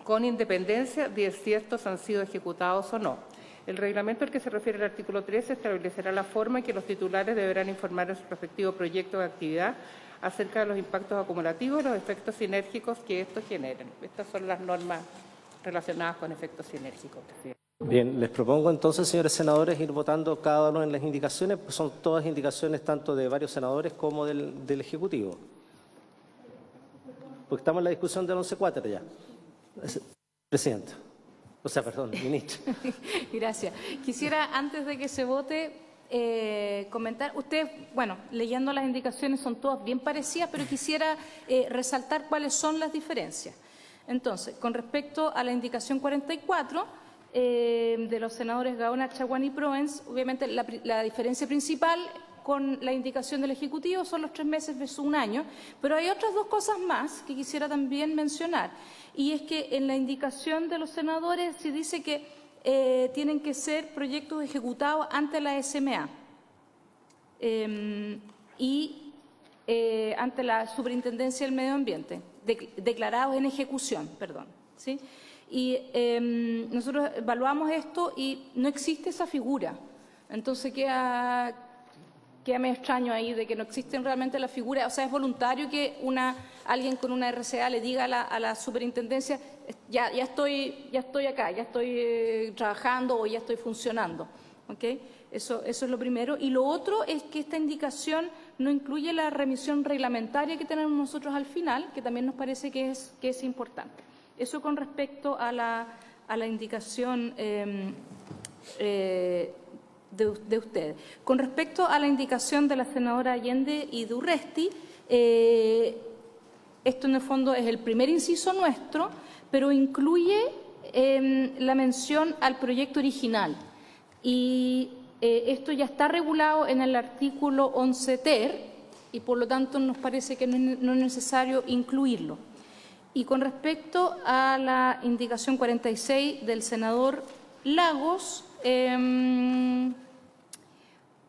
S3: con independencia de si estos han sido ejecutados o no. El reglamento al que se refiere el artículo 13 establecerá la forma en que los titulares deberán informar en su respectivo proyecto o actividad acerca de los impactos acumulativos y los efectos sinérgicos que estos generen. Estas son las normas relacionadas con efectos sinérgicos.
S1: Bien, les propongo entonces, señores senadores, ir votando cada uno en las indicaciones, pues son todas indicaciones tanto de varios senadores como del Ejecutivo. Porque estamos en la discusión del 11.4 ya. Presidenta. O sea, perdón, ministro.
S4: Gracias. Quisiera, antes de que se vote, comentar, ustedes, bueno, leyendo las indicaciones son todas bien parecidas, pero quisiera resaltar cuáles son las diferencias. Entonces, con respecto a la indicación 44 de los senadores Gaona, Chaguán y Proens, obviamente la diferencia principal con la indicación del Ejecutivo son los 3 meses versus 1 año, pero hay otras 2 cosas más que quisiera también mencionar, y es que en la indicación de los senadores se dice que tienen que ser proyectos ejecutados ante la SMA y ante la Superintendencia del Medio Ambiente, declarados en ejecución, perdón, ¿sí? Y nosotros evaluamos esto y no existe esa figura. Entonces queda medio extraño ahí de que no existen realmente la figura. O sea, es voluntario que alguien con una RCA le diga a la superintendencia, ya estoy acá, ya estoy trabajando o ya estoy funcionando. ¿Okay? Eso es lo primero. Y lo otro es que esta indicación no incluye la remisión reglamentaria que tenemos nosotros al final, que también nos parece que es importante. Eso con respecto a la indicación de ustedes. Con respecto a la indicación de la senadora Allende y de Urresti, esto en el fondo es el primer inciso nuestro, pero incluye la mención al proyecto original. Y esto ya está regulado en el artículo 11 ter y por lo tanto nos parece que no es necesario incluirlo. Y con respecto a la indicación 46 del senador Lagos,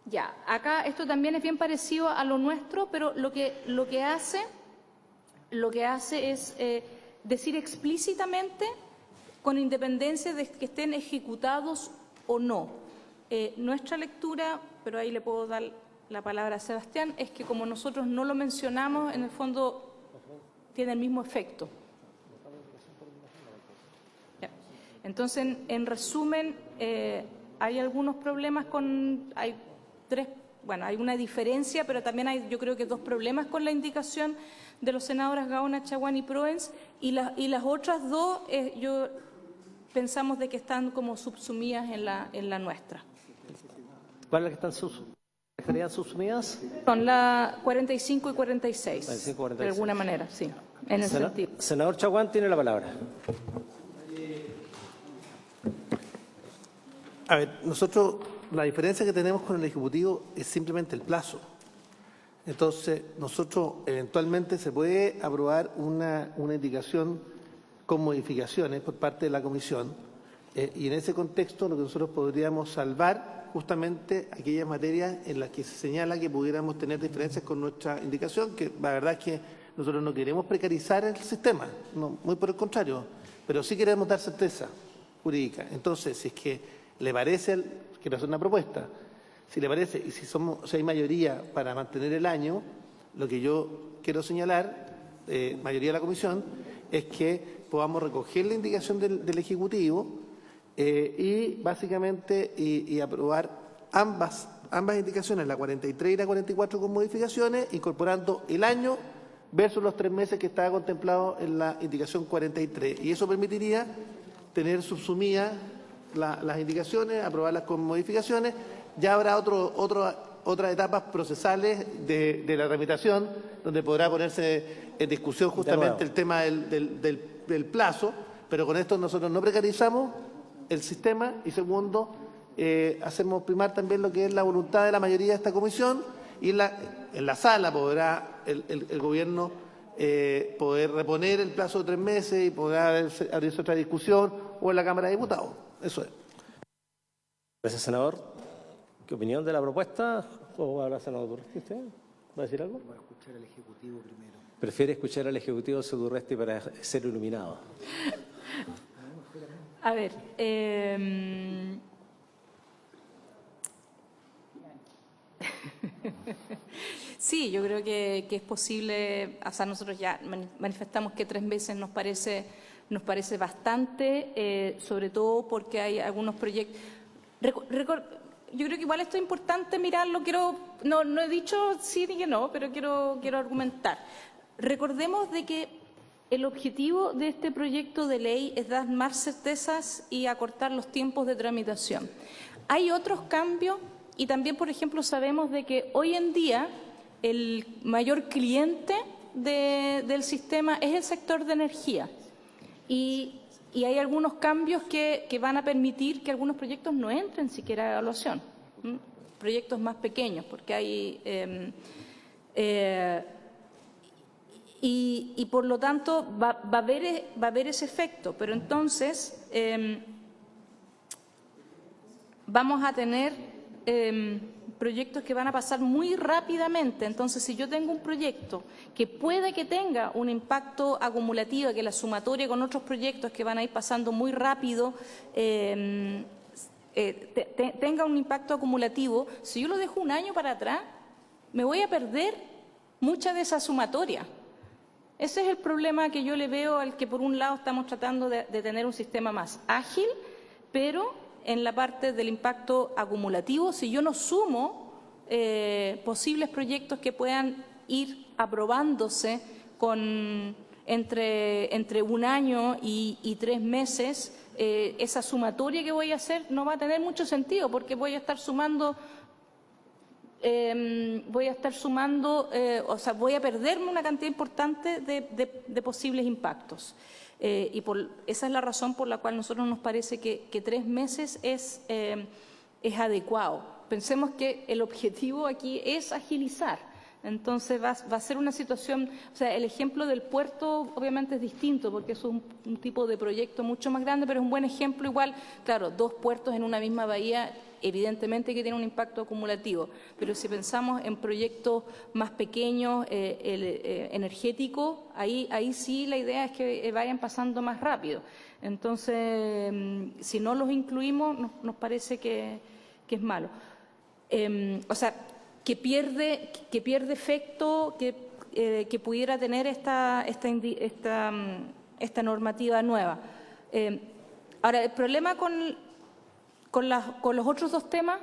S4: ya, acá esto también es bien parecido a lo nuestro, pero lo que hace es decir explícitamente, con independencia de que estén ejecutados o no. Nuestra lectura, pero ahí le puedo dar la palabra a Sebastián, es que como nosotros no lo mencionamos, en el fondo tiene el mismo efecto. Ya. Entonces, en resumen, hay algunos problemas hay una diferencia, pero también hay, yo creo que 2 problemas con la indicación de los senadores Gaona, Chaguán y Proens, y las otras 2 pensamos de que están como subsumidas en la nuestra.
S1: ¿Cuáles estarían subsumidas?
S4: Son la 45 y 46,
S1: 45, 46.
S4: de alguna manera, sí, en ese sentido.
S1: Senador Chaguán tiene la palabra.
S5: A ver, nosotros, la diferencia que tenemos con el Ejecutivo es simplemente el plazo. Entonces, nosotros eventualmente se puede aprobar una indicación con modificaciones por parte de la Comisión y en ese contexto lo que nosotros podríamos salvar justamente aquellas materias en las que se señala que pudiéramos tener diferencias con nuestra indicación, que la verdad es que nosotros no queremos precarizar el sistema, no, muy por el contrario, pero sí queremos dar certeza jurídica. Entonces, si es que le parece, quiero hacer una propuesta, si le parece y si hay mayoría para mantener el año, lo que yo quiero señalar, mayoría de la Comisión, es que podamos recoger la indicación del Ejecutivo y básicamente y aprobar ambas indicaciones, la 43 y la 44 con modificaciones, incorporando el año versus los 3 meses que estaba contemplado en la indicación 43. Y eso permitiría tener subsumidas las indicaciones, aprobarlas con modificaciones. Ya habrá otras etapas procesales de la tramitación, donde podrá ponerse en discusión justamente el tema del plazo, pero con esto nosotros no precarizamos el sistema y segundo, hacemos primar también lo que es la voluntad de la mayoría de esta comisión y en la sala podrá el gobierno poder reponer el plazo de 3 meses y podrá abrirse otra discusión o en la Cámara de Diputados. Eso es.
S1: Gracias, senador. ¿Qué opinión de la propuesta? ¿O habla senador Durresti usted? ¿Va a decir algo?
S6: Voy a escuchar al Ejecutivo primero.
S1: Prefiere escuchar al Ejecutivo Durresti para ser iluminado.
S4: A ver, sí, yo creo que es posible, o sea, nosotros ya manifestamos que 3 meses nos parece bastante, sobre todo porque hay algunos proyectos. Yo creo que igual esto es importante mirarlo, no he dicho sí ni que no, pero quiero argumentar. Recordemos de que el objetivo de este proyecto de ley es dar más certezas y acortar los tiempos de tramitación. Hay otros cambios y también, por ejemplo, sabemos de que hoy en día el mayor cliente del sistema es el sector de energía y hay algunos cambios que van a permitir que algunos proyectos no entren siquiera a evaluación, proyectos más pequeños, porque hay y por lo tanto va a haber ese efecto, pero entonces vamos a tener proyectos que van a pasar muy rápidamente. Entonces, si yo tengo un proyecto que puede que tenga un impacto acumulativo, que la sumatoria con otros proyectos que van a ir pasando muy rápido tenga un impacto acumulativo, si yo lo dejo un año para atrás, me voy a perder mucha de esa sumatoria. Ese es el problema que yo le veo al que por un lado estamos tratando de tener un sistema más ágil, pero en la parte del impacto acumulativo, si yo no sumo posibles proyectos que puedan ir aprobándose entre un año y 3 meses, esa sumatoria que voy a hacer no va a tener mucho sentido porque voy a estar sumando, o sea, voy a perderme una cantidad importante de posibles impactos. Esa es la razón por la cual a nosotros nos parece que 3 meses es adecuado. Pensemos que el objetivo aquí es agilizar. Entonces va a ser una situación, o sea, el ejemplo del puerto obviamente es distinto porque es un tipo de proyecto mucho más grande, pero es un buen ejemplo igual, claro, 2 puertos en una misma bahía, evidentemente que tiene un impacto acumulativo, pero si pensamos en proyectos más pequeños, energéticos, ahí sí la idea es que vayan pasando más rápido. Entonces, si no los incluimos, nos parece que es malo. O sea, que pierde efecto que pudiera tener esta normativa nueva. Ahora, el problema con los otros 2 temas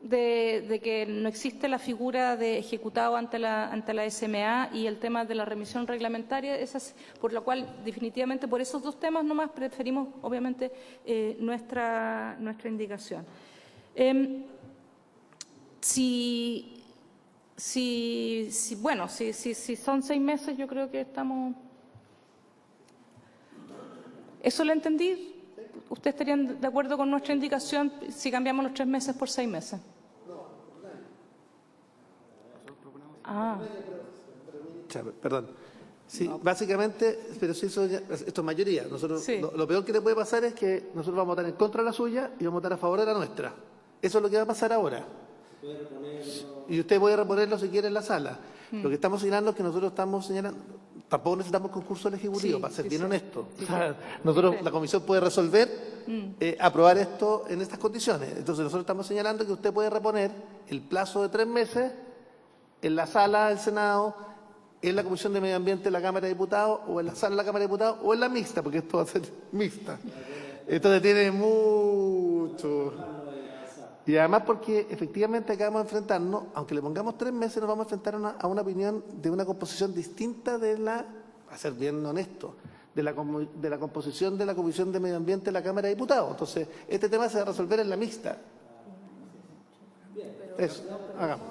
S4: de que no existe la figura de ejecutado ante la SMA y el tema de la remisión reglamentaria, por lo cual definitivamente por esos 2 temas nomás preferimos obviamente nuestra indicación. Si son 6 meses, yo creo que estamos. ¿Eso lo entendí? ¿Ustedes estarían de acuerdo con nuestra indicación si cambiamos los 3 meses por 6 meses?
S5: Perdón. Sí, básicamente, pero si esto es mayoría. Nosotros, sí. Lo peor que le puede pasar es que nosotros vamos a votar en contra de la suya y vamos a votar a favor de la nuestra. Eso es lo que va a pasar ahora. Y usted puede reponerlo si quiere en la sala. Lo que estamos señalando es que nosotros estamos señalando, tampoco necesitamos concurso del Ejecutivo, para ser bien honesto. O sea, nosotros, la Comisión puede resolver, aprobar esto en estas condiciones. Entonces nosotros estamos señalando que usted puede reponer el plazo de 3 meses en la sala del Senado, en la Comisión de Medio Ambiente de la Cámara de Diputados, o en la sala de la Cámara de Diputados, o en la mixta, porque esto va a ser mixta. Entonces tiene mucho. Y además porque efectivamente acá vamos a enfrentarnos, aunque le pongamos 3 meses, nos vamos a enfrentar a una opinión de una composición distinta a ser bien honesto, de la composición de la Comisión de Medio Ambiente de la Cámara de Diputados. Entonces, este tema se va a resolver en la mixta. Eso, hagamos.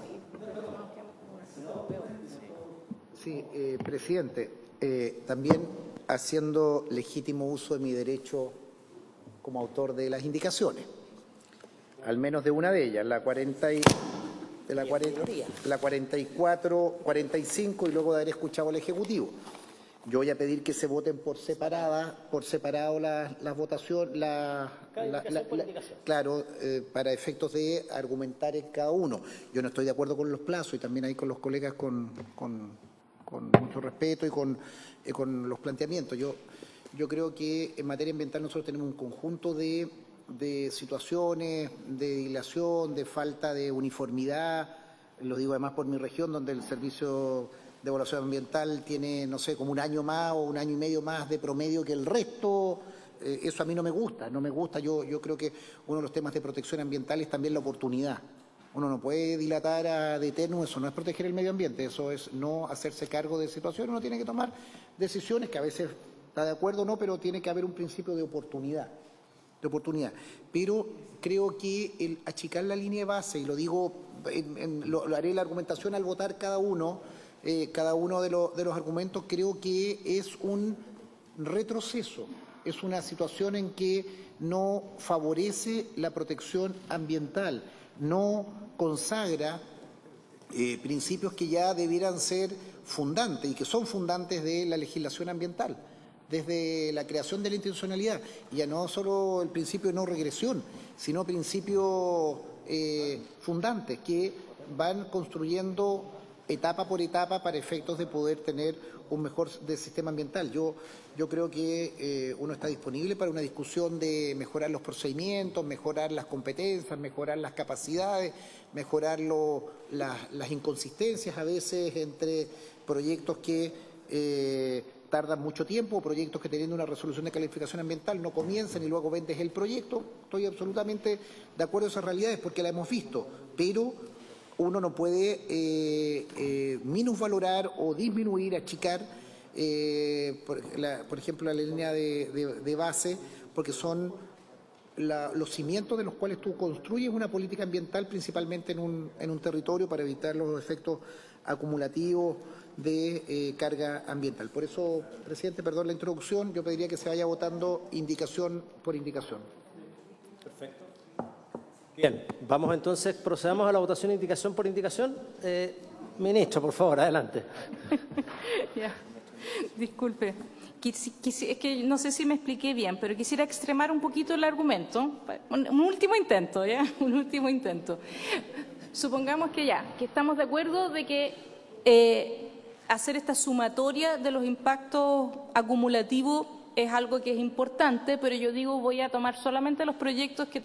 S6: Sí, presidente, también haciendo legítimo uso de mi derecho como autor de las indicaciones, al menos de una de ellas, la 44, 45, y luego de haber escuchado al Ejecutivo. Yo voy a pedir que se voten por separado las votaciones, claro, para efectos de argumentar en cada uno. Yo no estoy de acuerdo con los plazos, y también ahí con los colegas con mucho respeto y con los planteamientos. Yo creo que en materia ambiental nosotros tenemos un conjunto de situaciones, de dilación, de falta de uniformidad. Lo digo además por mi región, donde el servicio de evaluación ambiental tiene, no sé, como un año más o un año y medio más de promedio que el resto. Eso a mí no me gusta. Yo creo que uno de los temas de protección ambiental es también la oportunidad. Uno no puede dilatar ad eternum, eso no es proteger el medio ambiente, eso es no hacerse cargo de situaciones. Uno tiene que tomar decisiones que a veces está de acuerdo o no, pero tiene que haber un principio de oportunidad. Pero creo que el achicar la línea de base, y lo digo, lo haré la argumentación al votar cada uno de los argumentos, creo que es un retroceso, es una situación en que no favorece la protección ambiental, no consagra principios que ya debieran ser fundantes y que son fundantes de la legislación ambiental, desde la creación de la intencionalidad. Y ya no solo el principio de no regresión, sino principios fundantes que van construyendo etapa por etapa para efectos de poder tener un mejor sistema ambiental. Yo creo que uno está disponible para una discusión de mejorar los procedimientos, mejorar las competencias, mejorar las capacidades, mejorar las inconsistencias a veces entre proyectos que tardan mucho tiempo, proyectos que teniendo una resolución de calificación ambiental no comienzan y luego vendes el proyecto. Estoy absolutamente de acuerdo en esas realidades porque la hemos visto, pero uno no puede minusvalorar o disminuir, achicar, por ejemplo, la línea de base, porque son los cimientos de los cuales tú construyes una política ambiental, principalmente en un territorio, para evitar los efectos acumulativos de carga ambiental. Por eso, presidente, perdón la introducción, yo pediría que se vaya votando indicación por indicación.
S1: Perfecto. Bien, vamos entonces, procedamos a la votación indicación por indicación. Ministro, por favor, adelante.
S4: Ya. Disculpe, es que no sé si me expliqué bien, pero quisiera extremar un poquito el argumento. Un último intento, ¿ya? Un último intento. Supongamos que que estamos de acuerdo de que hacer esta sumatoria de los impactos acumulativos es algo que es importante, pero yo digo voy a tomar solamente los proyectos que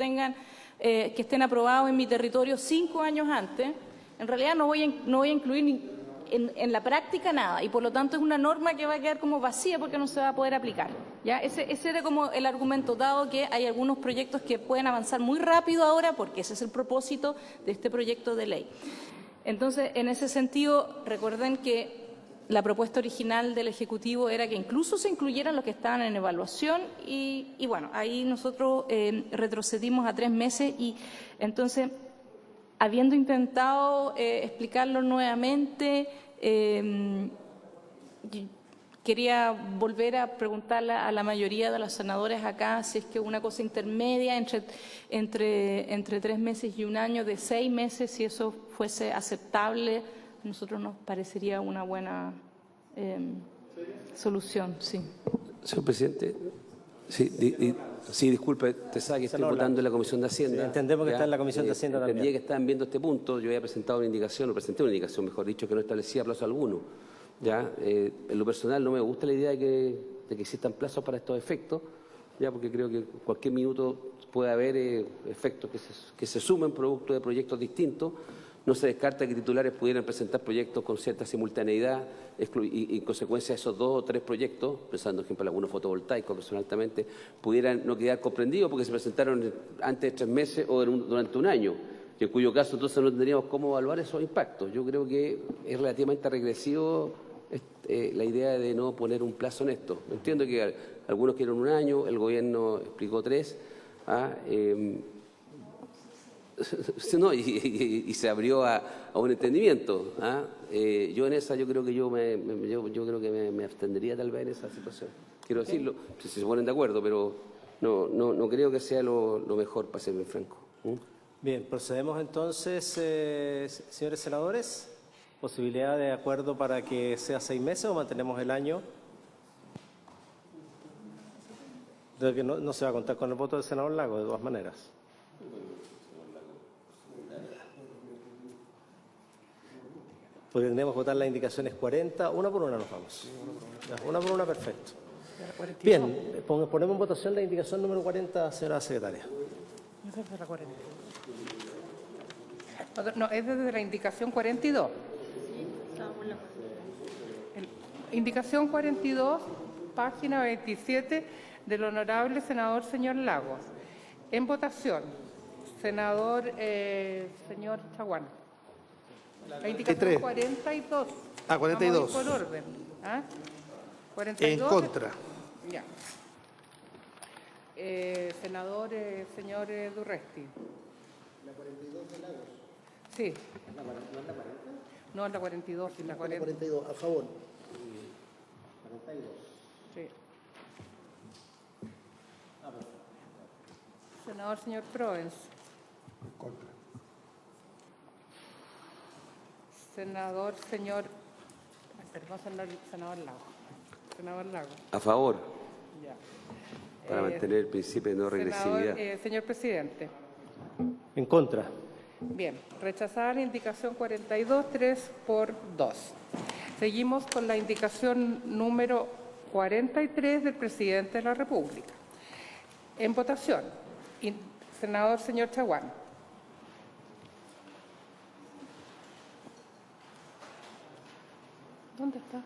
S4: estén aprobados en mi territorio 5 años antes. En realidad no voy a incluir en la práctica nada, y por lo tanto es una norma que va a quedar como vacía porque no se va a poder aplicar. ¿Ya? Ese era como el argumento, dado que hay algunos proyectos que pueden avanzar muy rápido ahora, porque ese es el propósito de este proyecto de ley. Entonces, en ese sentido, recuerden que la propuesta original del Ejecutivo era que incluso se incluyeran los que estaban en evaluación y bueno, ahí nosotros retrocedimos a 3 meses y entonces, habiendo intentado explicarlo nuevamente, quería volver a preguntarle a la mayoría de los senadores acá si es que una cosa intermedia entre 3 meses y un año, de 6 meses, si eso fuese aceptable, a nosotros nos parecería una buena solución. Sí.
S2: Señor presidente, sí, disculpe, te sabe que estoy votando en la Comisión de Hacienda.
S1: Sí, entendemos que está en la Comisión de Hacienda también.
S2: Entendía que estaban viendo este punto, yo había presentado una indicación, mejor dicho, que no establecía plazo alguno. ¿Ya? En lo personal no me gusta la idea de que existan plazos para estos efectos, ya, porque creo que cualquier minuto puede haber efectos que se sumen producto de proyectos distintos. No se descarta que titulares pudieran presentar proyectos con cierta simultaneidad y en consecuencia esos 2 o 3 proyectos, pensando por ejemplo en algunos fotovoltaicos personalmente, pudieran no quedar comprendidos porque se presentaron antes de 3 meses o durante un año, y en cuyo caso entonces no tendríamos cómo evaluar esos impactos. Yo creo que es relativamente regresivo la idea de no poner un plazo en esto. Entiendo que algunos quieren un año, el gobierno explicó 3, no, y se abrió a un entendimiento. Yo en esa, yo creo que me abstendría tal vez en esa situación. Quiero decirlo, si se ponen de acuerdo, pero no creo que sea lo mejor, para ser bien franco.
S1: Bien, procedemos entonces, señores senadores. ¿Posibilidad de acuerdo para que sea 6 meses o mantenemos el año? De que no se va a contar con el voto del senador Lago, de todas maneras. Porque tendremos que votar las indicaciones 40, una por una nos vamos. Una por una, perfecto. Bien, ponemos en votación la indicación número 40, señora secretaria.
S3: Esa es de la 40. No, es desde la indicación 42. Indicación 42, página 27, del honorable senador señor Lagos. En votación, senador señor Chaguán. La indicación 42.
S5: 42.
S3: Vamos a ir por orden. 42.
S5: En contra.
S3: Ya. Senador señor Durresti. ¿La 42 de Lagos? Sí. ¿No es la 40? No, es la 42, sí, la 40.
S6: 42, a favor.
S3: 42. Sí. Senador señor Proens.
S6: Contra.
S3: Senador señor... Perdón, senador Lago. Senador Lago.
S2: A favor,
S3: Ya.
S2: para mantener el principio de no regresividad.
S3: Señor presidente.
S1: En contra.
S3: Bien, rechazada la indicación 42, 3 por 2. Seguimos con la indicación número 43 del presidente de la República. En votación, senador señor Chaguán. ¿Dónde está?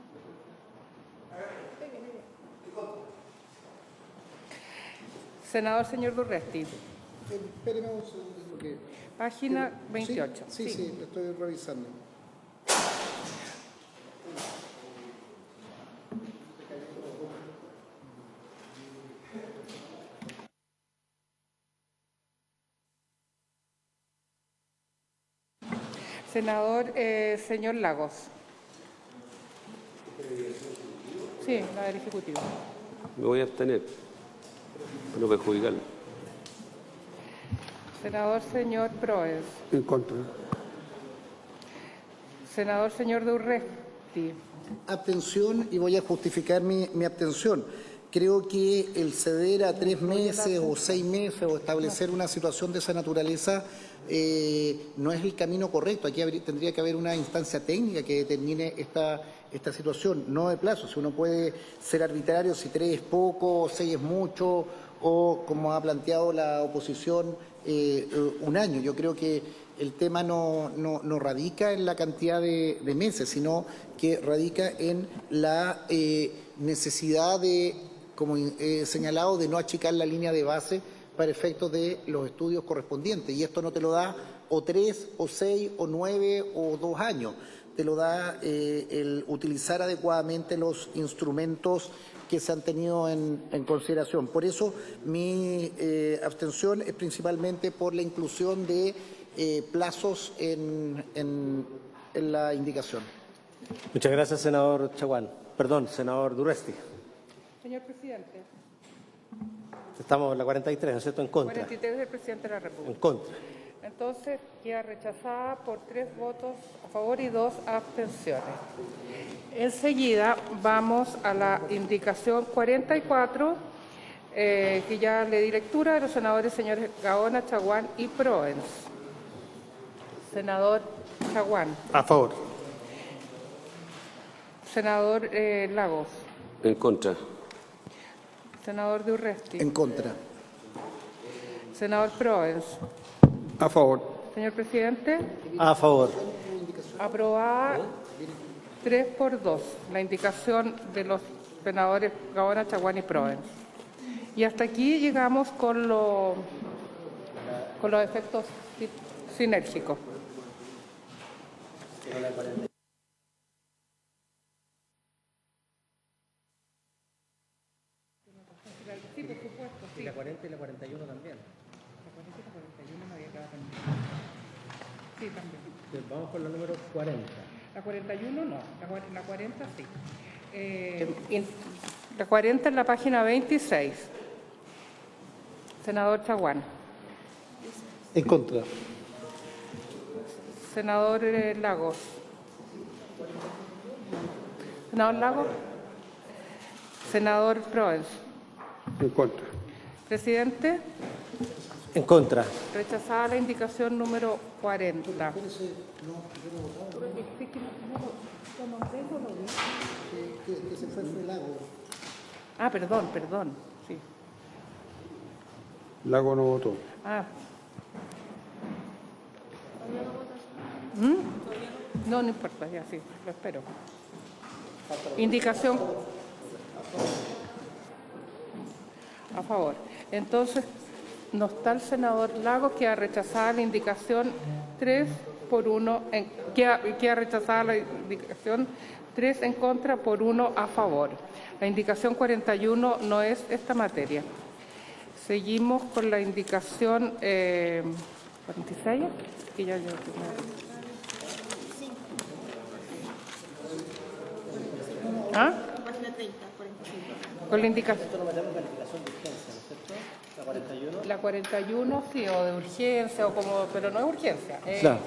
S3: Senador señor Durresti.
S6: Espéreme un segundo. Que...
S3: Página 28.
S6: Sí, lo estoy revisando.
S3: Senador señor Lagos. Sí, la del Ejecutivo.
S2: Me voy a abstener, para no perjudicarlo.
S3: Senador señor Proens.
S6: En contra.
S3: Senador señor Durresti.
S6: Abstención, y voy a justificar mi abstención. Creo que el ceder a 3 meses o 6 meses o establecer una situación de esa naturaleza no es el camino correcto. Aquí tendría que haber una instancia técnica que determine esta situación, no de plazo. Si uno puede ser arbitrario, si 3 es poco, 6 es mucho, o como ha planteado la oposición, 1 año. Yo creo que el tema no radica en la cantidad de meses, sino que radica en la necesidad de, como he señalado, de no achicar la línea de base para efectos de los estudios correspondientes. Y esto no te lo da o 3, o 6, o 9, o 2 años. Te lo da el utilizar adecuadamente los instrumentos que se han tenido en consideración. Por eso mi abstención es principalmente por la inclusión de plazos en la indicación.
S1: Muchas gracias, senador Chaguán. Perdón, senador Durresti.
S3: Señor presidente.
S1: Estamos en la 43, ¿no es cierto? En contra.
S3: 43 del presidente de la República.
S1: En contra.
S3: Entonces, queda rechazada por 3 votos a favor y 2 abstenciones. Enseguida vamos a la indicación 44, que ya le di lectura, de los senadores señores Gaona, Chaguán y Proens. Senador Chaguán.
S5: A favor.
S3: Senador Lagos.
S2: En contra.
S3: Senador Durresti.
S6: En contra.
S3: Senador Proens.
S5: A favor.
S3: Señor presidente.
S1: A favor.
S3: Aprobada 3 por 2. La indicación de los senadores Gaona, Chaguán y Proens. Y hasta aquí llegamos con los efectos sinérgicos. Sí, por supuesto. Sí.
S1: Y la 40 y la 41 también.
S3: La 40 y la 41 me había quedado pendiente. Sí, también.
S1: Vamos con la número 40.
S3: La 41 no, la 40 sí. La 40 en la página 26. Senador Chaguán.
S5: En contra.
S3: Senador Lagos. Senador Lagos. Senador Proens.
S5: En contra.
S3: Presidente.
S1: En contra.
S3: Rechazada la indicación número 40.
S6: Que se fue el lago.
S3: Ah, perdón. Sí.
S5: Lago no votó.
S3: Ah. No importa, ya sí, lo espero. Indicación. A favor. Entonces, no está el senador Lagos, que ha rechazado la indicación 3-1, que ha rechazado la indicación 3 en contra por 1 a favor. La indicación 41 no es esta materia. Seguimos con la indicación 46, que ya yo ¿Ah? Con la indicación. La 41 sí, o de urgencia, o como, pero no es urgencia.
S1: Claro.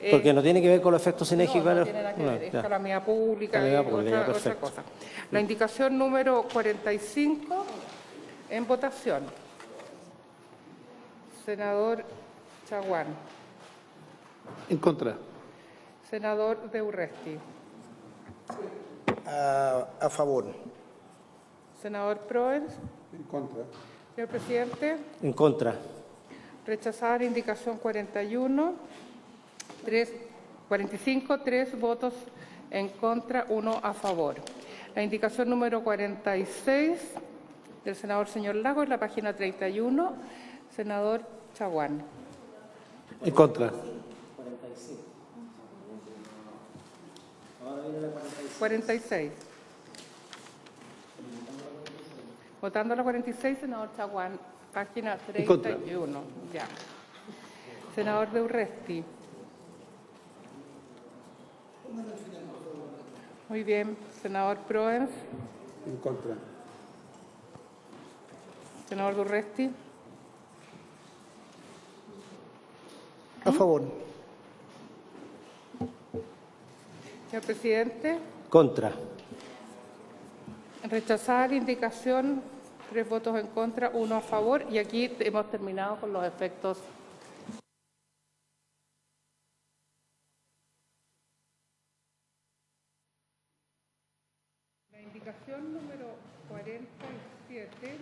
S1: Porque no tiene que ver con los efectos sinérgicos.
S3: No tiene nada que ver, es
S1: ya.
S3: calamidad pública,
S1: Calamidad
S3: y
S1: pública,
S3: otra
S1: perfecto.
S3: cosa. La indicación número 45 en votación. Senador Chaguán.
S5: En contra.
S3: Senador de Urresti.
S6: A favor.
S3: Senador Proens.
S5: En contra.
S3: Señor presidente.
S1: En contra.
S3: Rechazada la indicación 41. 45, 3 votos en contra, 1 a favor. La indicación número 46 del senador señor Lagos, en la página 31, senador Chaguán.
S5: En contra.
S3: 46. Votando la 46, senador Chaguán, página
S5: En contra.
S3: 31. Ya. Senador de Urresti. Muy bien. Senador Proens.
S5: En contra.
S3: Senador de Urresti.
S6: A favor.
S3: Señor presidente.
S1: Contra.
S3: Rechazada la indicación, 3 votos en contra, 1 a favor. Y aquí hemos terminado con los efectos. La indicación número 47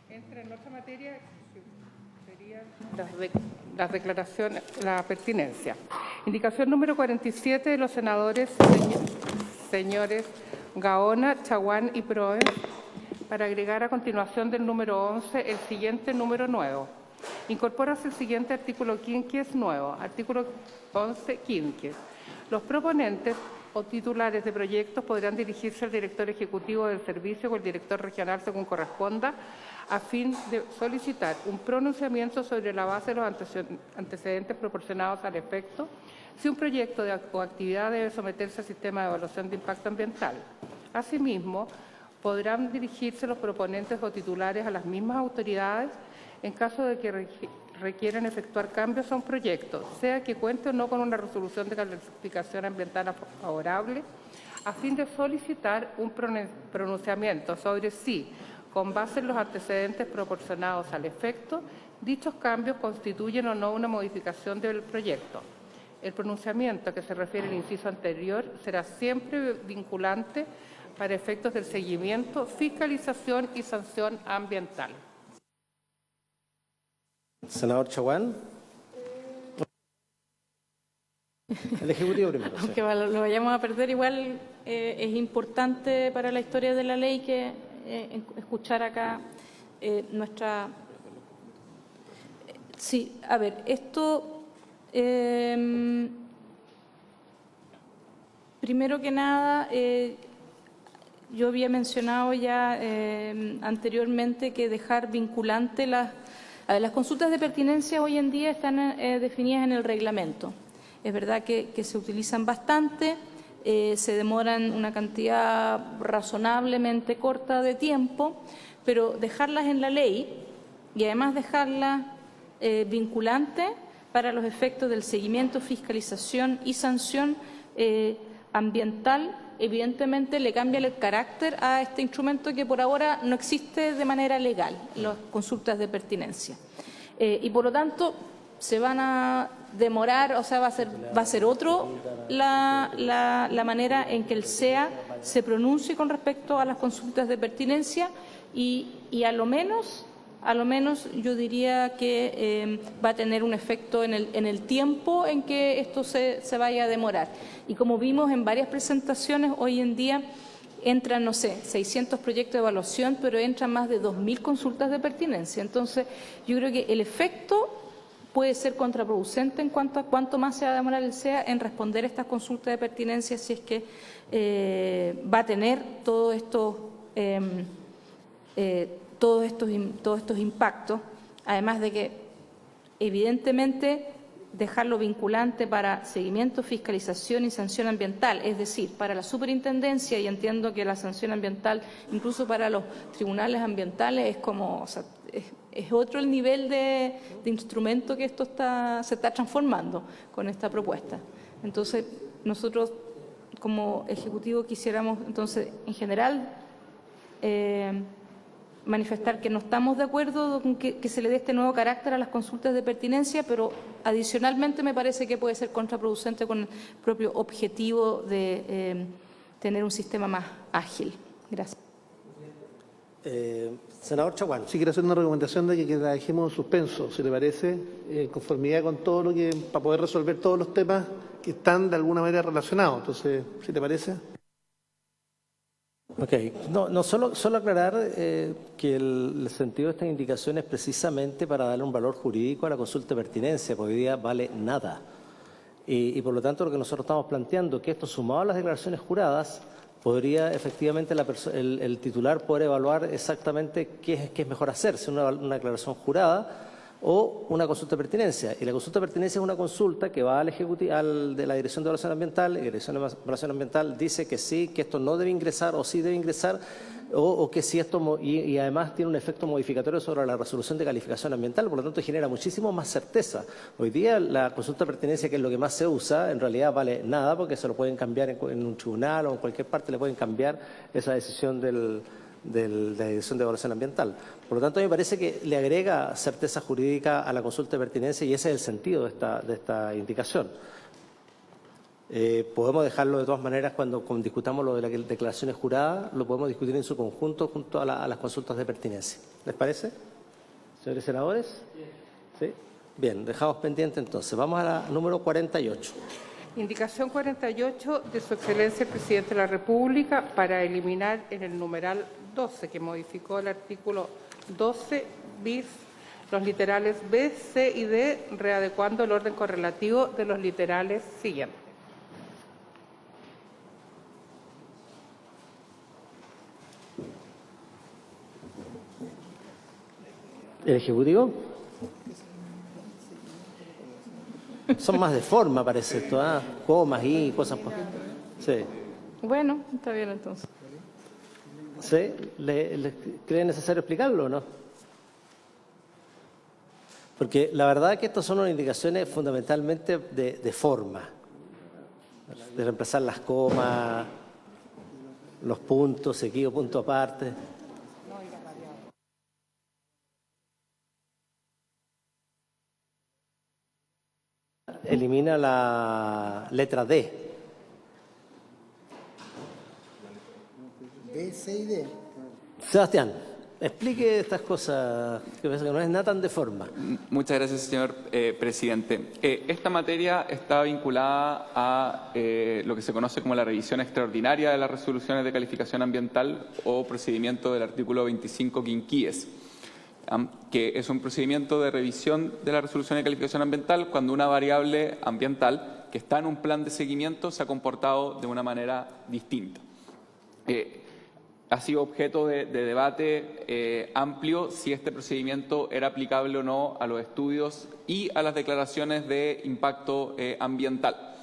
S3: entra en otra materia, que serían las declaraciones, la pertinencia. Indicación número 47 de los senadores señores Gaona, Chaguán y Proens, para agregar a continuación del número 11 el siguiente número nuevo. Incorpórase el siguiente artículo quinquies nuevo, artículo 11 quinquies. Los proponentes o titulares de proyectos podrán dirigirse al director ejecutivo del servicio o el director regional según corresponda, a fin de solicitar un pronunciamiento sobre la base de los antecedentes proporcionados al efecto, si un proyecto o actividad debe someterse al sistema de evaluación de impacto ambiental. Asimismo, podrán dirigirse los proponentes o titulares a las mismas autoridades en caso de que requieran efectuar cambios a un proyecto, sea que cuente o no con una resolución de calificación ambiental favorable, a fin de solicitar un pronunciamiento sobre si, con base en los antecedentes proporcionados al efecto, dichos cambios constituyen o no una modificación del proyecto. El pronunciamiento a que se refiere el inciso anterior será siempre vinculante para efectos del seguimiento, fiscalización y sanción ambiental.
S1: Senador Chaguán. El Ejecutivo primero.
S4: Aunque lo vayamos a perder, igual es importante para la historia de la ley que escuchar acá nuestra... Sí, a ver, esto... primero que nada, yo había mencionado ya anteriormente que dejar vinculante las consultas de pertinencia hoy en día están definidas en el reglamento. Es verdad que se utilizan bastante, se demoran una cantidad razonablemente corta de tiempo, pero dejarlas en la ley y además dejarlas vinculantes para los efectos del seguimiento, fiscalización y sanción ambiental. Evidentemente le cambia el carácter a este instrumento que por ahora no existe de manera legal, las consultas de pertinencia. Y por lo tanto se van a demorar, o sea, va a ser otro la manera en que el SEA se pronuncie con respecto a las consultas de pertinencia y a lo menos yo diría que va a tener un efecto en el tiempo en que esto se vaya a demorar. Y como vimos en varias presentaciones, hoy en día entran, no sé, 600 proyectos de evaluación, pero entran más de 2.000 consultas de pertinencia. Entonces, yo creo que el efecto puede ser contraproducente en cuanto a cuánto más se va a demorar el SEA en responder estas consultas de pertinencia si es que va a tener todos estos impactos, además de que evidentemente dejarlo vinculante para seguimiento, fiscalización y sanción ambiental, es decir, para la superintendencia, y entiendo que la sanción ambiental, incluso para los tribunales ambientales, es como, o sea, es otro el nivel de instrumento que esto se está transformando con esta propuesta. Entonces, nosotros como Ejecutivo quisiéramos, entonces, en general, manifestar que no estamos de acuerdo con que se le dé este nuevo carácter a las consultas de pertinencia, pero adicionalmente me parece que puede ser contraproducente con el propio objetivo de tener un sistema más ágil. Gracias.
S1: Senador Chaguán.
S5: Sí, quiero hacer una recomendación de que la dejemos en suspenso, si le parece, en conformidad con todo lo que, para poder resolver todos los temas que están de alguna manera relacionados. Entonces, si te parece.
S1: Ok, solo aclarar que el sentido de esta indicación es precisamente para darle un valor jurídico a la consulta de pertinencia, porque hoy día vale nada. Y por lo tanto lo que nosotros estamos planteando, que esto sumado a las declaraciones juradas, podría efectivamente el titular poder evaluar exactamente qué es mejor hacer, si una declaración jurada o una consulta de pertinencia. Y la consulta de pertinencia es una consulta que va al ejecutivo, de la Dirección de Evaluación Ambiental, y la Dirección de Evaluación Ambiental dice que sí, que esto no debe ingresar o sí debe ingresar, o que sí esto, y además tiene un efecto modificatorio sobre la resolución de calificación ambiental, por lo tanto genera muchísimo más certeza. Hoy día la consulta de pertinencia, que es lo que más se usa, en realidad vale nada porque se lo pueden cambiar en un tribunal o en cualquier parte, le pueden cambiar esa decisión de la Dirección de Evaluación Ambiental. Por lo tanto, a mí me parece que le agrega certeza jurídica a la consulta de pertinencia y ese es el sentido de esta indicación. Podemos dejarlo de todas maneras cuando discutamos lo de las declaraciones juradas, lo podemos discutir en su conjunto junto a las consultas de pertinencia. ¿Les parece? Señores senadores. ¿Sí? Bien, dejamos pendiente entonces. Vamos a la número 48.
S3: Indicación 48 de Su Excelencia el Presidente de la República para eliminar en el numeral 12, que modificó el artículo 12 bis, los literales B, C y D, readecuando el orden correlativo de los literales siguientes.
S1: ¿El Ejecutivo? Son más de forma, parece esto, ¿ah? Comas y cosas por... Sí.
S4: Bueno, está bien entonces.
S1: ¿Sí? ¿Le cree necesario explicarlo o no? Porque la verdad es que estas son unas indicaciones fundamentalmente de forma, de reemplazar las comas, los puntos, seguido, punto aparte. Elimina la letra D.
S6: B, C y D.
S7: Sebastián, explique estas cosas, que no es nada tan de forma.
S8: Muchas gracias, señor presidente. Esta materia está vinculada a lo que se conoce como la revisión extraordinaria de las resoluciones de calificación ambiental o procedimiento del artículo 25 quinquíes, que es un procedimiento de revisión de la resolución de calificación ambiental cuando una variable ambiental que está en un plan de seguimiento se ha comportado de una manera distinta. Ha sido objeto de debate amplio si este procedimiento era aplicable o no a los estudios y a las declaraciones de impacto ambiental.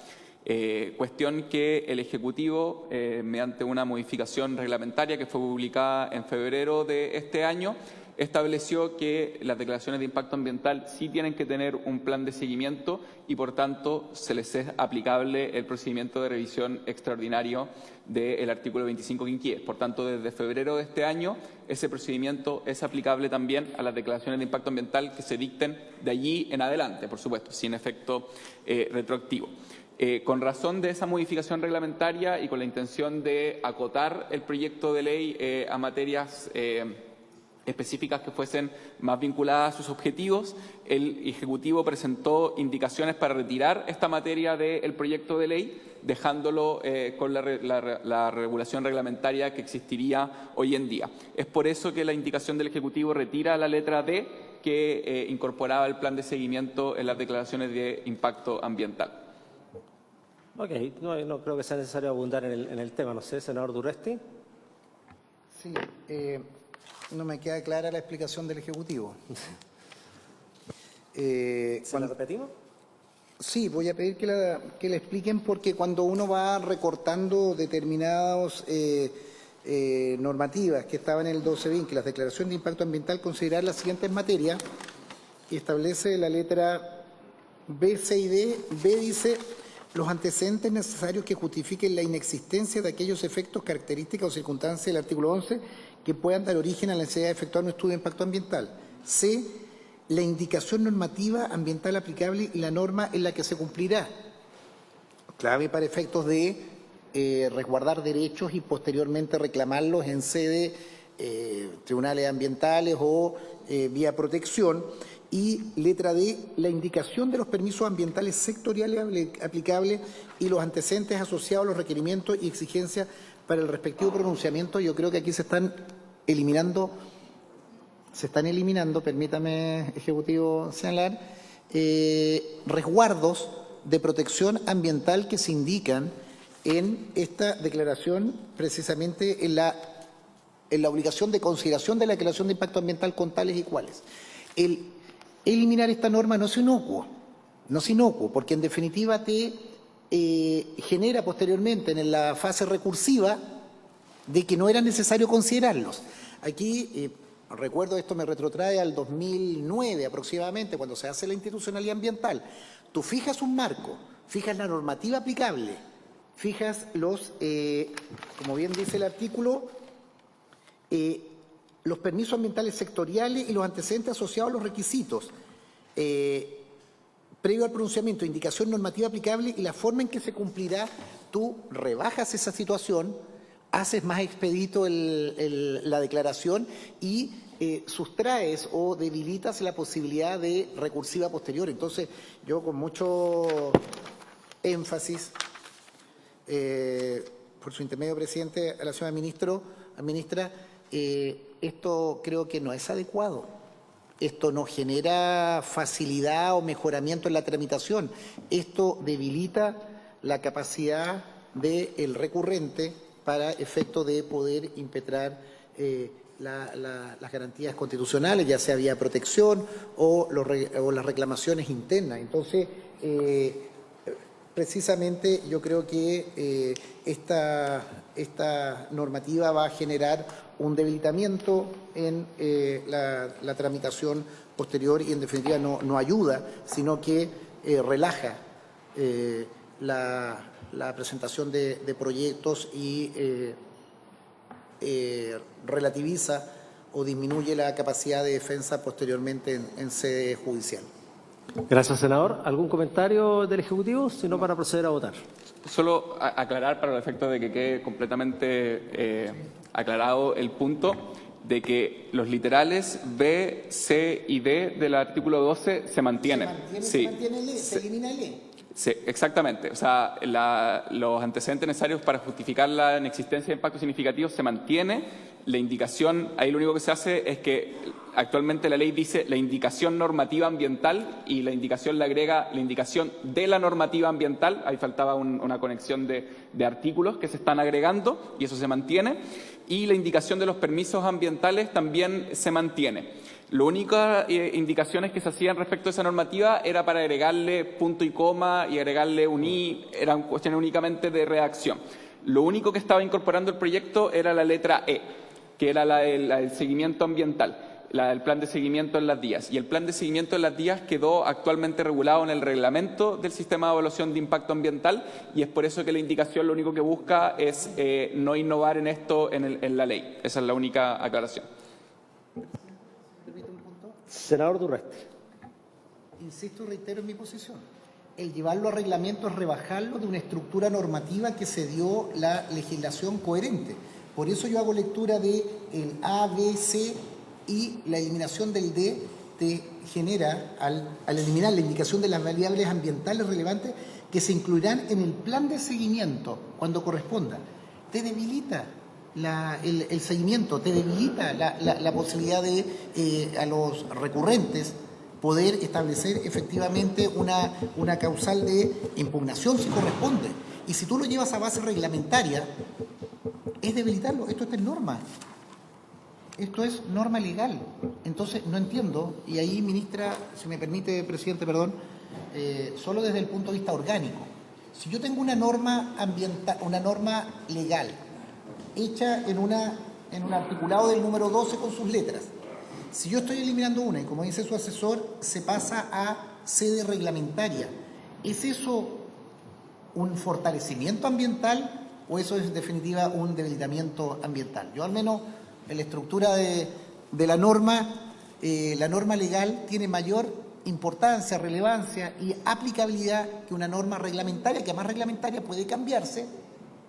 S8: Cuestión que el Ejecutivo, mediante una modificación reglamentaria que fue publicada en febrero de este año, estableció que las declaraciones de impacto ambiental sí tienen que tener un plan de seguimiento y, por tanto, se les es aplicable el procedimiento de revisión extraordinario del artículo 25 quinquies. Por tanto, desde febrero de este año, ese procedimiento es aplicable también a las declaraciones de impacto ambiental que se dicten de allí en adelante, por supuesto, sin efecto retroactivo. Con razón de esa modificación reglamentaria y con la intención de acotar el proyecto de ley a materias específicas que fuesen más vinculadas a sus objetivos, el Ejecutivo presentó indicaciones para retirar esta materia del proyecto de ley, dejándolo con la regulación reglamentaria que existiría hoy en día. Es por eso que la indicación del Ejecutivo retira la letra D, que incorporaba el plan de seguimiento en las declaraciones de impacto ambiental.
S1: Ok, no creo que sea necesario abundar en el tema. No sé, senador Durresti.
S6: Sí, no me queda clara la explicación del Ejecutivo.
S1: ¿Se la repetimos?
S6: Sí, voy a pedir que la expliquen, porque cuando uno va recortando determinadas normativas que estaban en el 12.20, que las declaraciones de impacto ambiental considerar las siguientes materias, y establece la letra B, C y D. B dice: los antecedentes necesarios que justifiquen la inexistencia de aquellos efectos, características o circunstancias del artículo 11 que puedan dar origen a la necesidad de efectuar un estudio de impacto ambiental. C, la indicación normativa ambiental aplicable y la norma en la que se cumplirá. Clave para efectos de resguardar derechos y posteriormente reclamarlos en sede tribunales ambientales o vía protección. Y letra D, la indicación de los permisos ambientales sectoriales aplicables y los antecedentes asociados a los requerimientos y exigencias para el respectivo pronunciamiento. Yo creo que aquí se están eliminando, permítame, Ejecutivo, señalar, resguardos de protección ambiental que se indican en esta declaración, precisamente en la obligación de consideración de la declaración de impacto ambiental con tales y cuales. Eliminar esta norma no es inocuo, porque en definitiva te genera posteriormente en la fase recursiva de que no era necesario considerarlos. Aquí, recuerdo, esto me retrotrae al 2009 aproximadamente, cuando se hace la institucionalidad ambiental. Tú fijas un marco, fijas la normativa aplicable, fijas los, como bien dice el artículo, los permisos ambientales sectoriales y los antecedentes asociados a los requisitos, previo al pronunciamiento, indicación normativa aplicable y la forma en que se cumplirá. Tú rebajas esa situación, haces más expedito la declaración y sustraes o debilitas la posibilidad de recursiva posterior. Entonces, yo con mucho énfasis, por su intermedio, presidente, a la señora ministra, esto creo que no es adecuado. Esto no genera facilidad o mejoramiento en la tramitación. Esto debilita la capacidad del recurrente para efecto de poder impetrar las garantías constitucionales, ya sea vía protección o las reclamaciones internas. Entonces, precisamente yo creo que esta normativa va a generar un debilitamiento en la tramitación posterior y en definitiva no ayuda, sino que relaja la presentación de proyectos y relativiza o disminuye la capacidad de defensa posteriormente en sede judicial.
S1: Gracias, senador. ¿Algún comentario del Ejecutivo? Si no, para proceder a votar.
S8: Solo aclarar, para el efecto de que quede completamente aclarado el punto, de que los literales B, C y D del artículo 12 se mantienen.
S6: Se elimina el E.
S8: Sí, exactamente. O sea, los antecedentes necesarios para justificar la inexistencia de impacto significativo se mantiene. La indicación, ahí lo único que se hace es que actualmente la ley dice la indicación normativa ambiental y la indicación le agrega la indicación de la normativa ambiental. Ahí faltaba una conexión de artículos que se están agregando y eso se mantiene. Y la indicación de los permisos ambientales también se mantiene. Las únicas indicaciones que se hacían respecto a esa normativa era para agregarle punto y coma y agregarle un i, eran cuestiones únicamente de redacción. Lo único que estaba incorporando el proyecto era la letra E, que era la del seguimiento ambiental, la del plan de seguimiento en las vías. Y el plan de seguimiento en las vías quedó actualmente regulado en el reglamento del sistema de evaluación de impacto ambiental y es por eso que la indicación lo único que busca es no innovar en esto en la ley. Esa es la única aclaración.
S1: Senador Durresti.
S6: Insisto y reitero en mi posición. El llevarlo a reglamento es rebajarlo de una estructura normativa que se dio la legislación coherente. Por eso yo hago lectura de el A, B, C y la eliminación del D te genera, al eliminar la indicación de las variables ambientales relevantes que se incluirán en el plan de seguimiento cuando corresponda, te debilita el seguimiento, te debilita la posibilidad de a los recurrentes poder establecer efectivamente una causal de impugnación si corresponde. Y si tú lo llevas a base reglamentaria, es debilitarlo. Esto está en norma. Esto es norma legal. Entonces, no entiendo, y ahí, ministra, si me permite, presidente, perdón, solo desde el punto de vista orgánico. Si yo tengo una norma ambiental, una norma legal, hecha en un articulado del número 12 con sus letras, si yo estoy eliminando una y, como dice su asesor, se pasa a sede reglamentaria, ¿es eso un fortalecimiento ambiental o eso es en definitiva un debilitamiento ambiental? Yo al menos en la estructura de la norma legal tiene mayor importancia, relevancia y aplicabilidad que una norma reglamentaria, que además reglamentaria puede cambiarse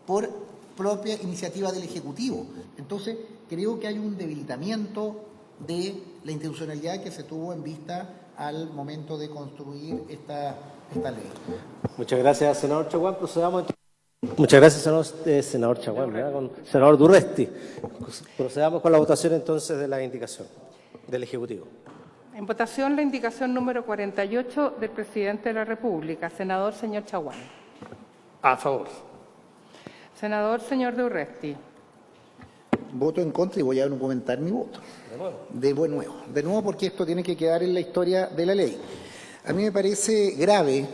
S6: por propia iniciativa del Ejecutivo. Entonces, creo que hay un debilitamiento de la institucionalidad que se tuvo en vista al momento de construir esta ley.
S1: Muchas gracias, senador Chaguán. Procedamos. Muchas gracias, senador Chaguán, ¿verdad? Con senador Durresti. Procedamos con la votación entonces de la indicación del Ejecutivo.
S3: En votación la indicación número 48 del presidente de la República. Senador, señor Chaguán.
S5: A favor.
S3: Senador, señor Durresti.
S6: Voto en contra y voy a argumentar mi voto. De nuevo. De nuevo porque esto tiene que quedar en la historia de la ley. A mí me parece grave,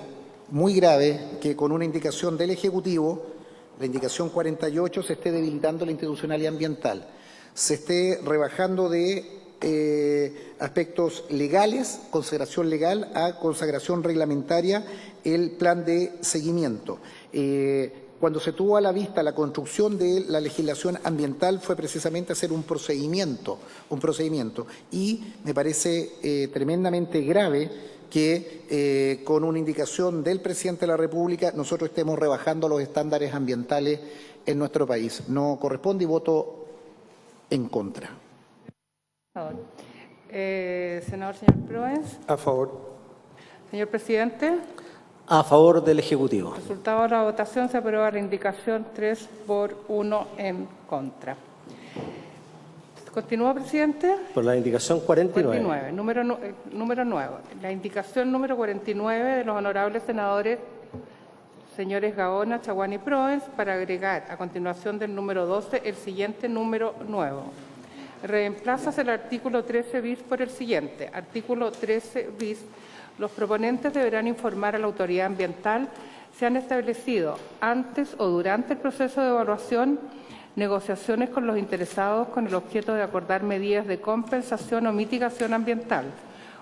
S6: muy grave, que con una indicación del Ejecutivo, la indicación 48, se esté debilitando la institucionalidad ambiental, se esté rebajando de aspectos legales, consagración legal, a consagración reglamentaria el plan de seguimiento. Cuando se tuvo a la vista la construcción de la legislación ambiental fue precisamente hacer un procedimiento, y me parece tremendamente grave que con una indicación del presidente de la República nosotros estemos rebajando los estándares ambientales en nuestro país. No corresponde y voto en contra.
S3: Senador, señor Proens.
S5: A favor.
S3: Señor presidente.
S1: A favor del Ejecutivo.
S3: Resultado de la votación, se aprueba la indicación 3-1 en contra. ¿Continúa, presidente?
S1: Por la indicación 49.
S3: Número 9. La indicación número 49 de los honorables senadores señores Gaona, Chaguán y Proens, para agregar a continuación del número 12 el siguiente número nuevo. Reemplazas el artículo 13 bis por el siguiente. Artículo 13 bis. Los proponentes deberán informar a la autoridad ambiental si han establecido antes o durante el proceso de evaluación negociaciones con los interesados con el objeto de acordar medidas de compensación o mitigación ambiental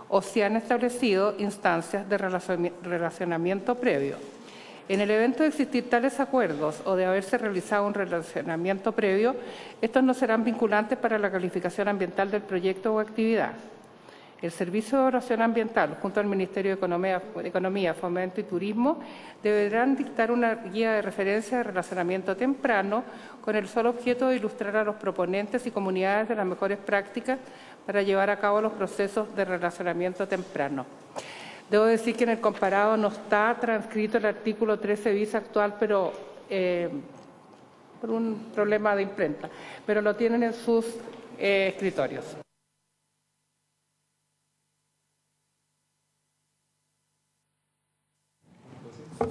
S3: o si han establecido instancias de relacionamiento previo. En el evento de existir tales acuerdos o de haberse realizado un relacionamiento previo, estos no serán vinculantes para la calificación ambiental del proyecto o actividad. El Servicio de Evaluación Ambiental, junto al Ministerio de Economía, Fomento y Turismo, deberán dictar una guía de referencia de relacionamiento temprano con el solo objeto de ilustrar a los proponentes y comunidades de las mejores prácticas para llevar a cabo los procesos de relacionamiento temprano. Debo decir que en el comparado no está transcrito el artículo 13 bis actual, pero por un problema de imprenta, pero lo tienen en sus escritorios.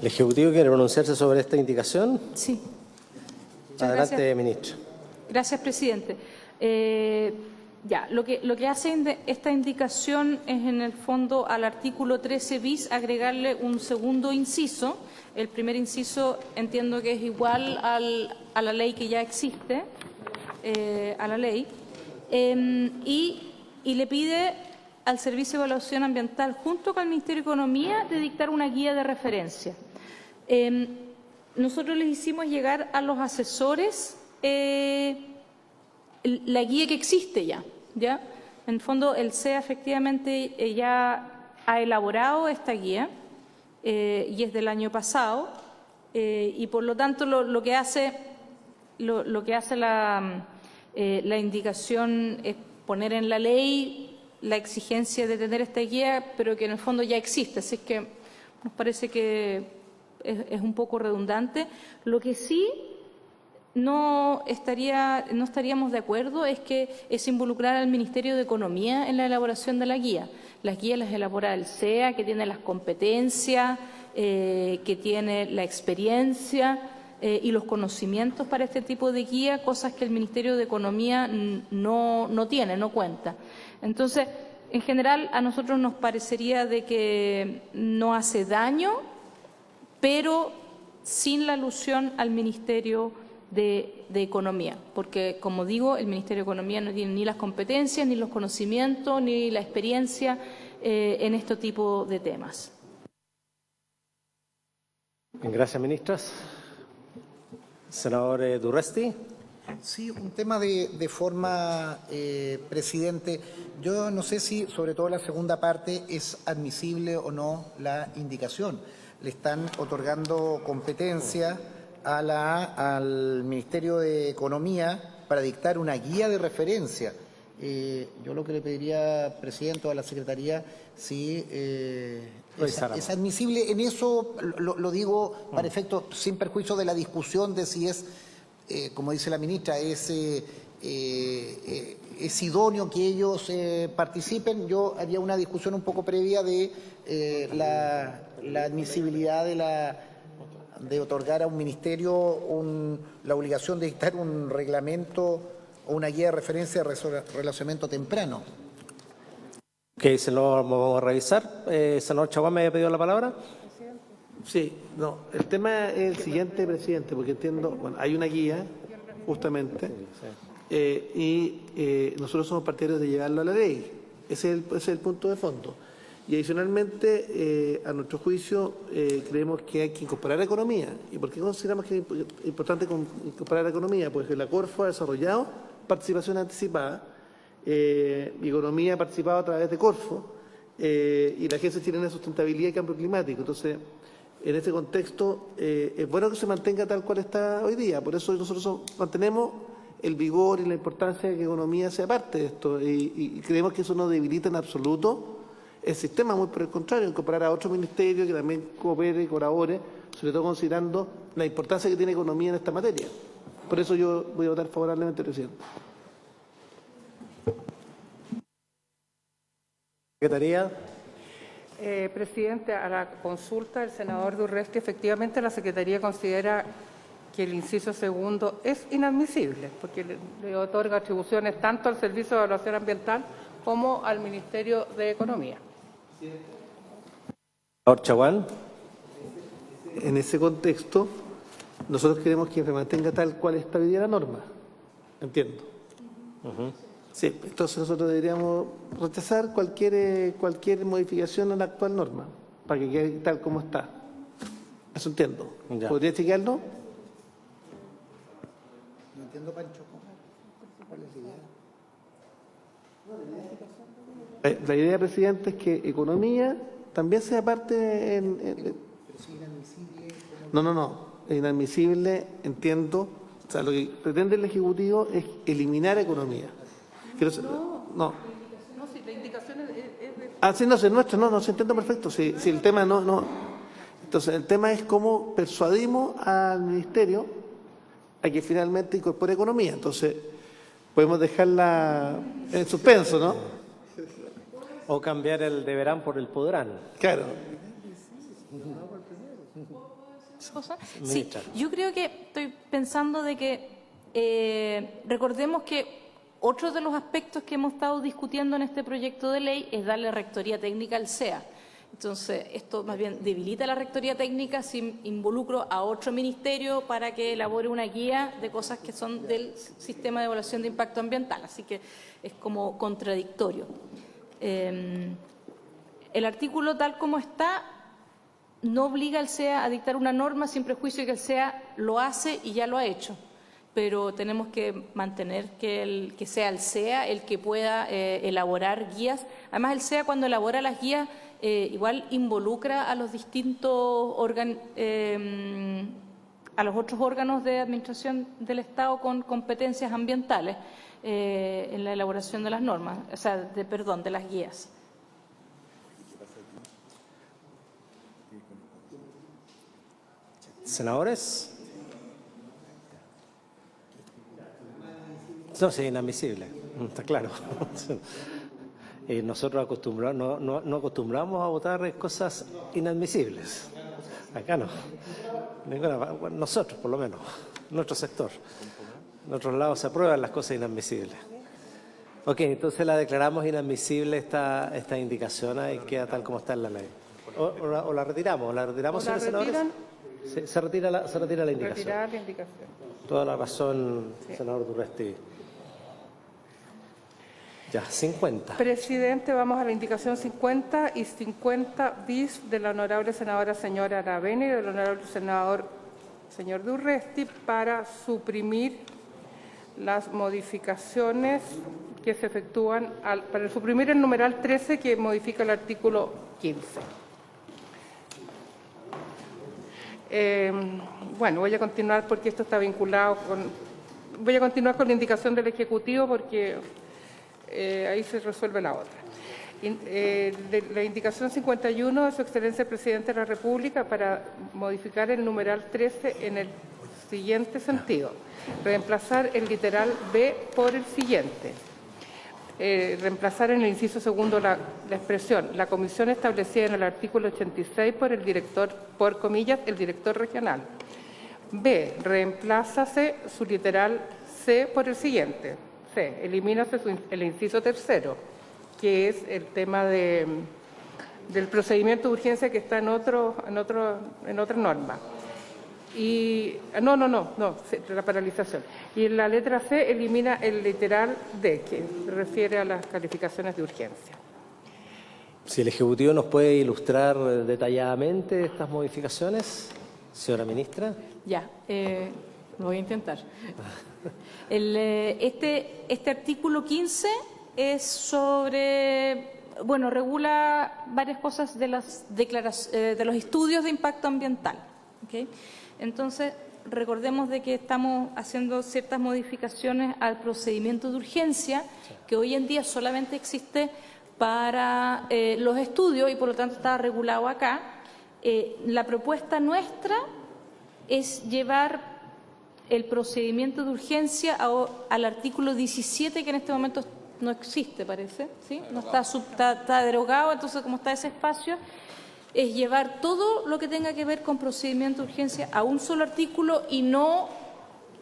S1: ¿El Ejecutivo quiere pronunciarse sobre esta indicación?
S4: Sí.
S1: Adelante, ministro.
S4: Gracias, presidente. Ya, lo que hace esta indicación es, en el fondo, al artículo 13 bis agregarle un segundo inciso. El primer inciso entiendo que es igual a la ley que ya existe, a la ley, y le pide al Servicio de Evaluación Ambiental, junto con el Ministerio de Economía, de dictar una guía de referencia. Nosotros les hicimos llegar a los asesores la guía que existe ya. En el fondo, el CEA efectivamente ya ha elaborado esta guía y es del año pasado, y por lo tanto lo que hace la indicación es poner en la ley la exigencia de tener esta guía, pero que en el fondo ya existe, así que nos parece que es un poco redundante. Lo que sí no estaríamos de acuerdo es involucrar al Ministerio de Economía en la elaboración de la guía. Las guías las elabora el CEA, que tiene las competencias, que tiene la experiencia y los conocimientos para este tipo de guía, cosas que el Ministerio de Economía no tiene, no cuenta. Entonces, en general, a nosotros nos parecería de que no hace daño, pero sin la alusión al Ministerio de Economía, porque, como digo, el Ministerio de Economía no tiene ni las competencias, ni los conocimientos, ni la experiencia en este tipo de temas.
S1: Gracias, ministras. Senador Durresti.
S6: Sí, un tema de forma, presidente. Yo no sé si, sobre todo la segunda parte, es admisible o no la indicación. Le están otorgando competencia al Ministerio de Economía para dictar una guía de referencia. Yo lo que le pediría, presidente, a la Secretaría, si es admisible. En eso lo digo para efecto, sin perjuicio de la discusión de si es, como dice la ministra, es idóneo que ellos participen. Yo haría una discusión un poco previa de la admisibilidad de otorgar a un ministerio la obligación de dictar un reglamento o una guía de referencia de relacionamiento temprano.
S1: Ok, se lo vamos a revisar. Senador Chaguán, ¿me había pedido la palabra?
S5: Sí, no, el tema es el siguiente, presidente, porque entiendo, bueno, hay una guía, justamente, y nosotros somos partidarios de llevarlo a la ley. Ese es el punto de fondo. Y adicionalmente, a nuestro juicio, creemos que hay que incorporar economía. ¿Y por qué consideramos que es importante incorporar economía? Porque la Corfo ha desarrollado participación anticipada, y economía ha participado a través de Corfo, y la Agencia Chilena de Sustentabilidad y Cambio Climático. Entonces, en este contexto, es bueno que se mantenga tal cual está hoy día. Por eso nosotros mantenemos el vigor y la importancia de que economía sea parte de esto, y creemos que eso no debilita en absoluto el sistema, muy por el contrario, incorporar a otro ministerio que también coopere y colabore, sobre todo considerando la importancia que tiene economía en esta materia. Por eso yo voy a votar favorablemente, presidente.
S1: Secretaría.
S3: Presidente, a la consulta del senador Durresti, efectivamente la Secretaría considera que el inciso segundo es inadmisible, porque le otorga atribuciones tanto al Servicio de Evaluación Ambiental como al Ministerio de Economía.
S1: Senador Chaguán.
S5: En ese contexto, nosotros queremos que se mantenga tal cual está hoy día la norma. Entiendo. Sí, entonces nosotros deberíamos rechazar cualquier modificación a la actual norma, para que quede tal como está. Eso entiendo.
S1: Ya.
S5: ¿Podría chequearlo?
S6: No entiendo, Pancho. ¿Cuál es la idea?
S5: La idea, presidente, es que economía también sea parte
S6: Pero si es inadmisible.
S5: No. Es inadmisible, entiendo. O sea, lo que pretende el Ejecutivo es eliminar economía. No,
S3: si la indicación es de...
S5: sí, no, es nuestro, no, se entiende perfecto. Si el tema no. Entonces, el tema es cómo persuadimos al Ministerio a que finalmente incorpore economía. Entonces, podemos dejarla en suspenso, ¿no?
S1: O cambiar el deberán por el podrán.
S5: Claro.
S4: Sí, yo creo que estoy pensando de que recordemos que Otro de los aspectos que hemos estado discutiendo en este proyecto de ley es darle rectoría técnica al CEA. Entonces, esto más bien debilita la rectoría técnica si involucro a otro ministerio para que elabore una guía de cosas que son del sistema de evaluación de impacto ambiental. Así que es como contradictorio. El artículo tal como está no obliga al CEA a dictar una norma sin prejuicio de que el CEA lo hace y ya lo ha hecho. Pero tenemos que mantener que sea el CEA el que pueda elaborar guías. Además, el CEA cuando elabora las guías igual involucra a los distintos órganos, a los otros órganos de administración del Estado con competencias ambientales en la elaboración de las normas, o sea, de las guías.
S1: ¿Senadores? No, sí, inadmisible, está claro. Nosotros no acostumbramos a votar cosas inadmisibles. Acá no. Nosotros, por lo menos, nuestro sector. En otros lados se aprueban las cosas inadmisibles. Ok, entonces la declaramos inadmisible esta indicación y queda tal como está en la ley. O la retiramos, señores senadores. Se retira la indicación.
S3: Retirar la indicación.
S1: Toda la razón, senador Durresti. Ya, 50.
S3: Presidente, vamos a la indicación 50 y 50 bis de la honorable senadora señora Aravena y del honorable senador señor Durresti para suprimir las modificaciones que se efectúan, para suprimir el numeral 13 que modifica el artículo 15. Bueno, voy a continuar porque esto está vinculado con... Voy a continuar con la indicación del Ejecutivo porque ahí se resuelve la otra. La indicación 51 de Su Excelencia el Presidente de la República para modificar el numeral 13 en el siguiente sentido. Reemplazar el literal B por el siguiente. Reemplazar en el inciso segundo la expresión la comisión establecida en el artículo 86 por el director, por comillas, el director regional. B. Reemplázase su literal C por el siguiente. C. Elimínase el inciso tercero, que es el tema del procedimiento de urgencia que está en otra norma. Y la paralización. Y en la letra C elimina el literal D, que se refiere a las calificaciones de urgencia.
S1: Si el Ejecutivo nos puede ilustrar detalladamente estas modificaciones, señora ministra.
S4: Ya, lo voy a intentar. Este artículo 15 es sobre... Bueno, regula varias cosas de los estudios de impacto ambiental. ¿Okay? Entonces, recordemos de que estamos haciendo ciertas modificaciones al procedimiento de urgencia, que hoy en día solamente existe para los estudios y por lo tanto está regulado acá. La propuesta nuestra es llevar el procedimiento de urgencia al artículo 17, que en este momento no existe, parece, ¿sí? No está derogado, entonces como está ese espacio, es llevar todo lo que tenga que ver con procedimiento de urgencia a un solo artículo y no,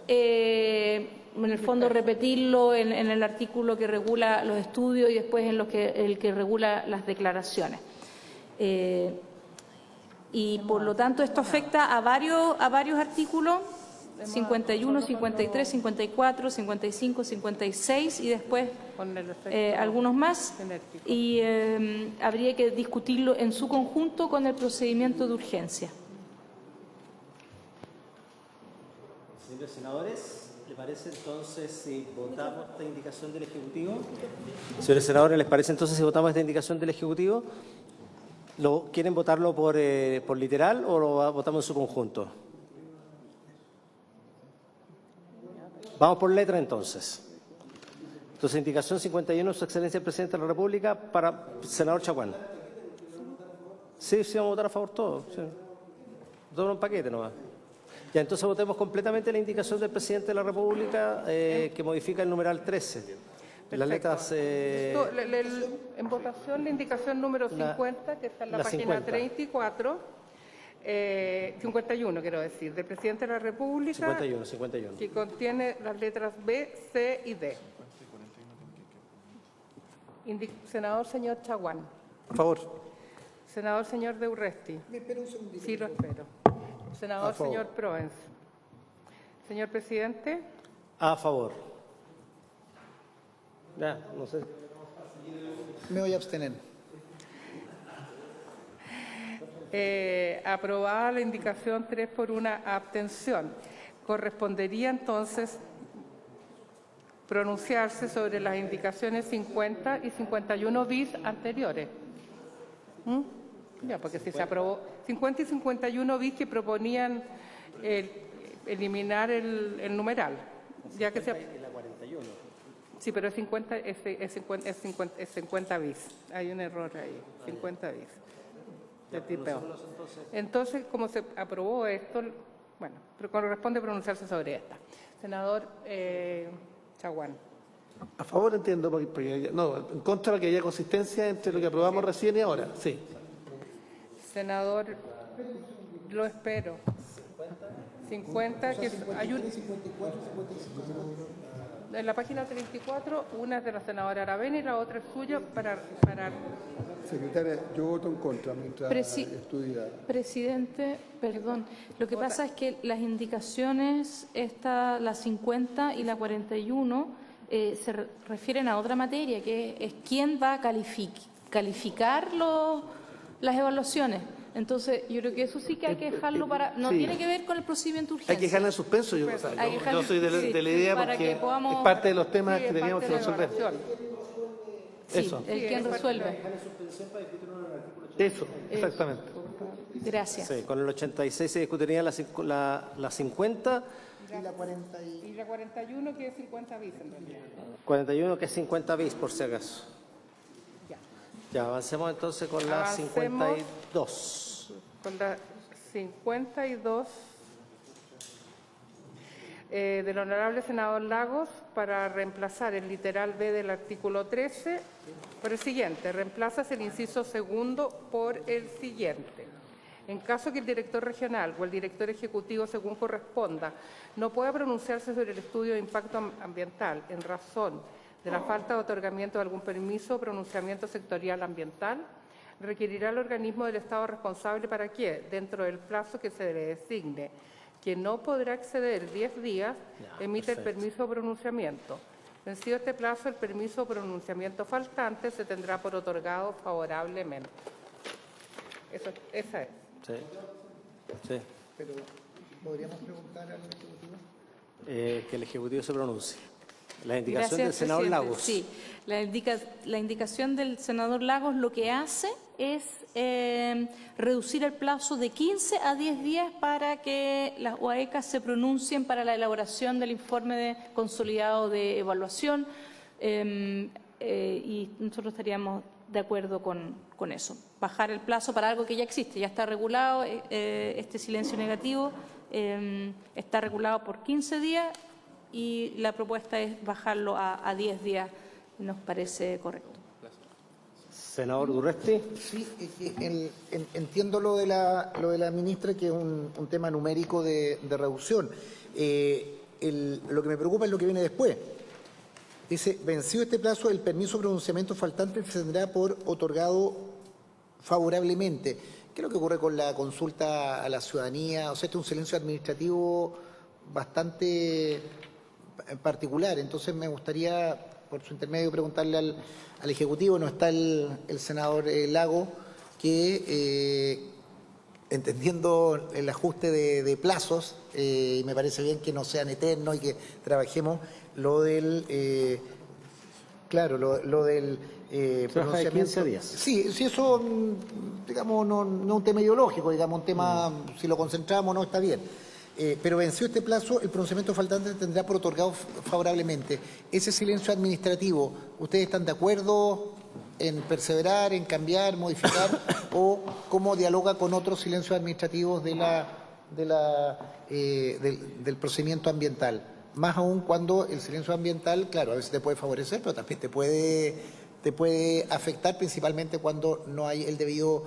S4: en el fondo, repetirlo en el artículo que regula los estudios y después en el que regula las declaraciones. Y por lo tanto esto afecta a varios artículos, 51, 53, 54, 55, 56 y después algunos más, y habría que discutirlo en su conjunto con el procedimiento de urgencia.
S1: Señores senadores, ¿le parece entonces si votamos esta indicación del Ejecutivo? Señores senadores, ¿les parece entonces si votamos esta indicación del Ejecutivo? ¿Quieren votarlo por literal o lo votamos en su conjunto? Vamos por letra entonces. Entonces, indicación 51, Su Excelencia el Presidente de la República para senador Chacuán. Sí, vamos a votar a favor todos. Sí. Todo un paquete nomás. Ya, entonces votemos completamente la indicación del Presidente de la República que modifica el numeral 13. Las letras...
S3: En votación la indicación número 50, que está en la página 50. 34. 51, quiero decir, del Presidente de la República,
S1: 51.
S3: que contiene las letras B, C y D. Senador señor Chaguán.
S5: A favor.
S3: Senador señor De Urresti.
S6: Me espera un segundito.
S3: Sí, lo espero. Senador señor Proens. Señor presidente.
S1: A favor. Ya, no sé.
S6: Me voy a abstener.
S3: Aprobada la indicación 3 por una abstención. Correspondería entonces pronunciarse sobre las indicaciones 50 y 51 bis anteriores. Ya, porque si se aprobó 50 y 51 bis que proponían eliminar el numeral, ya que se sí, pero es 50 bis. Hay un error ahí, 50 bis. De tipeo. Entonces, como se aprobó esto, bueno, corresponde pronunciarse sobre esta. Senador Chaguán.
S5: A favor entiendo, porque no, en contra de que haya consistencia entre lo que aprobamos recién y ahora, sí.
S3: Senador, lo espero. 50, que hay un... En la página 34, una es de la senadora Aravena y la otra es suya para...
S9: Secretaria, yo voto en contra mientras estudia.
S4: Presidente, perdón. Lo que pasa es que las indicaciones, la 50 y la 41, se refieren a otra materia, que es quién va a calificar las evaluaciones. Entonces, yo creo que eso sí que hay que dejarlo para... No
S5: sí.
S4: tiene que ver con el procedimiento urgente.
S5: Hay que dejarla en suspenso. Yo soy de la idea porque es parte de los temas que teníamos que resolver.
S4: Sí,
S5: Eso.
S4: el quien resuelve.
S5: Eso, exactamente.
S4: Gracias.
S1: Sí, con el 86 se discutiría la 50.
S6: Y la 40
S3: Y la 41, que es 50 bis en realidad.
S1: 41 que es 50 bis, por si acaso. Ya, avancemos entonces con la 52.
S3: Con la 52 del honorable senador Lagos para reemplazar el literal B del artículo 13 por el siguiente. Reemplazas el inciso segundo por el siguiente. En caso que el director regional o el director ejecutivo, según corresponda, no pueda pronunciarse sobre el estudio de impacto ambiental en razón de la falta de otorgamiento de algún permiso o pronunciamiento sectorial ambiental, requerirá al organismo del Estado responsable para que, dentro del plazo que se le designe, que no podrá exceder 10 días, emite el permiso o pronunciamiento. Vencido este plazo, el permiso o pronunciamiento faltante se tendrá por otorgado favorablemente. Esa es.
S1: Sí. Sí.
S6: Pero, ¿podríamos preguntar al Ejecutivo?
S1: Que el Ejecutivo se pronuncie. La indicación
S4: Gracias,
S1: del senador
S4: presidente.
S1: Lagos.
S4: Sí, la indicación del senador Lagos lo que hace es reducir el plazo de 15 a 10 días para que las UAECAS se pronuncien para la elaboración del informe consolidado de evaluación y nosotros estaríamos de acuerdo con eso. Bajar el plazo para algo que ya existe, ya está regulado, este silencio negativo está regulado por 15 días y la propuesta es bajarlo a 10 días, nos parece correcto.
S1: Senador Durresti.
S6: Sí, entiendo lo de la ministra, que es un tema numérico de reducción. Lo que me preocupa es lo que viene después. Dice, vencido este plazo, el permiso de pronunciamiento faltante se tendrá por otorgado favorablemente. ¿Qué es lo que ocurre con la consulta a la ciudadanía? O sea, este es un silencio administrativo bastante particular. Entonces me gustaría, por su intermedio, preguntarle al Ejecutivo, no está el senador Lago, que entendiendo el ajuste de plazos, me parece bien que no sean eternos y que trabajemos lo del, lo del
S1: de 15 días.
S6: Sí, eso, digamos, no es un tema ideológico, digamos, un tema, si lo concentramos, no está bien. Pero vencido este plazo, el pronunciamiento faltante tendrá por otorgado favorablemente. Ese silencio administrativo, ¿ustedes están de acuerdo en perseverar, en cambiar, modificar, o cómo dialoga con otros silencios administrativos del procedimiento ambiental? Más aún cuando el silencio ambiental, claro, a veces te puede favorecer, pero también te puede afectar, principalmente cuando no hay el debido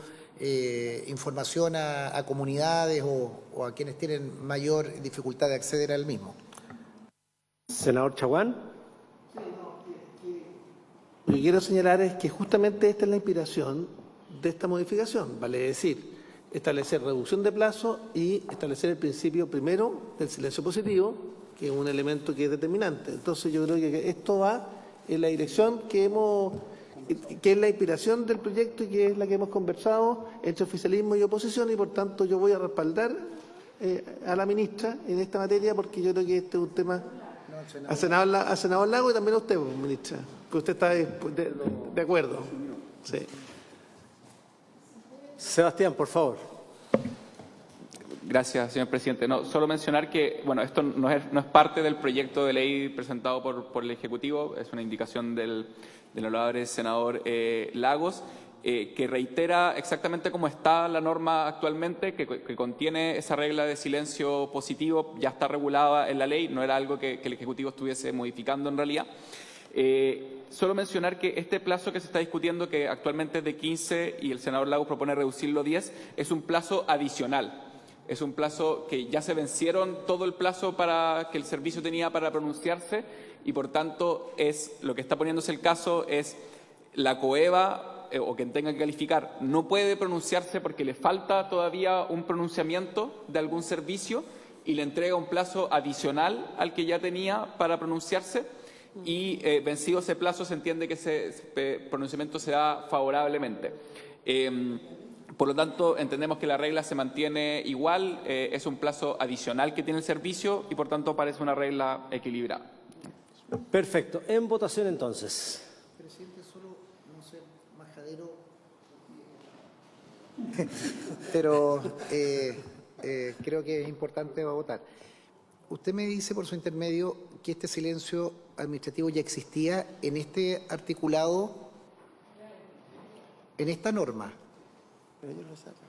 S6: información a comunidades o a quienes tienen mayor dificultad de acceder al mismo.
S1: Senador Chaguán.
S5: Lo que quiero señalar es que justamente esta es la inspiración de esta modificación, vale decir, establecer reducción de plazo y establecer el principio primero del silencio positivo, que es un elemento que es determinante. Entonces yo creo que esto va en la dirección que es la inspiración del proyecto y que es la que hemos conversado entre oficialismo y oposición, y por tanto yo voy a respaldar a la ministra en esta materia, porque yo creo que este es un tema al senador Lago y también a usted, ministra, que usted está de acuerdo. Sí.
S1: Sebastián, por favor.
S7: Gracias, señor presidente. No, solo mencionar que, bueno, esto no es parte del proyecto de ley presentado por el Ejecutivo, es una indicación del honorable senador Lagos, que reitera exactamente cómo está la norma actualmente, que contiene esa regla de silencio positivo, ya está regulada en la ley, no era algo que el Ejecutivo estuviese modificando en realidad. Solo mencionar que este plazo que se está discutiendo, que actualmente es de 15 y el senador Lagos propone reducirlo a 10, es un plazo adicional. Es un plazo que ya se vencieron todo el plazo para que el servicio tenía para pronunciarse y, por tanto, lo que está poniéndose el caso es la COEVA o quien tenga que calificar no puede pronunciarse porque le falta todavía un pronunciamiento de algún servicio y le entrega un plazo adicional al que ya tenía para pronunciarse y vencido ese plazo se entiende que ese pronunciamiento se da favorablemente. Por lo tanto, entendemos que la regla se mantiene igual, es un plazo adicional que tiene el servicio y, por tanto, parece una regla equilibrada.
S1: Perfecto. En votación, entonces.
S6: Presidente, solo no ser majadero, pero creo que es importante votar. Usted me dice por su intermedio que este silencio administrativo ya existía en este articulado, en esta norma. Pero ellos lo sacan.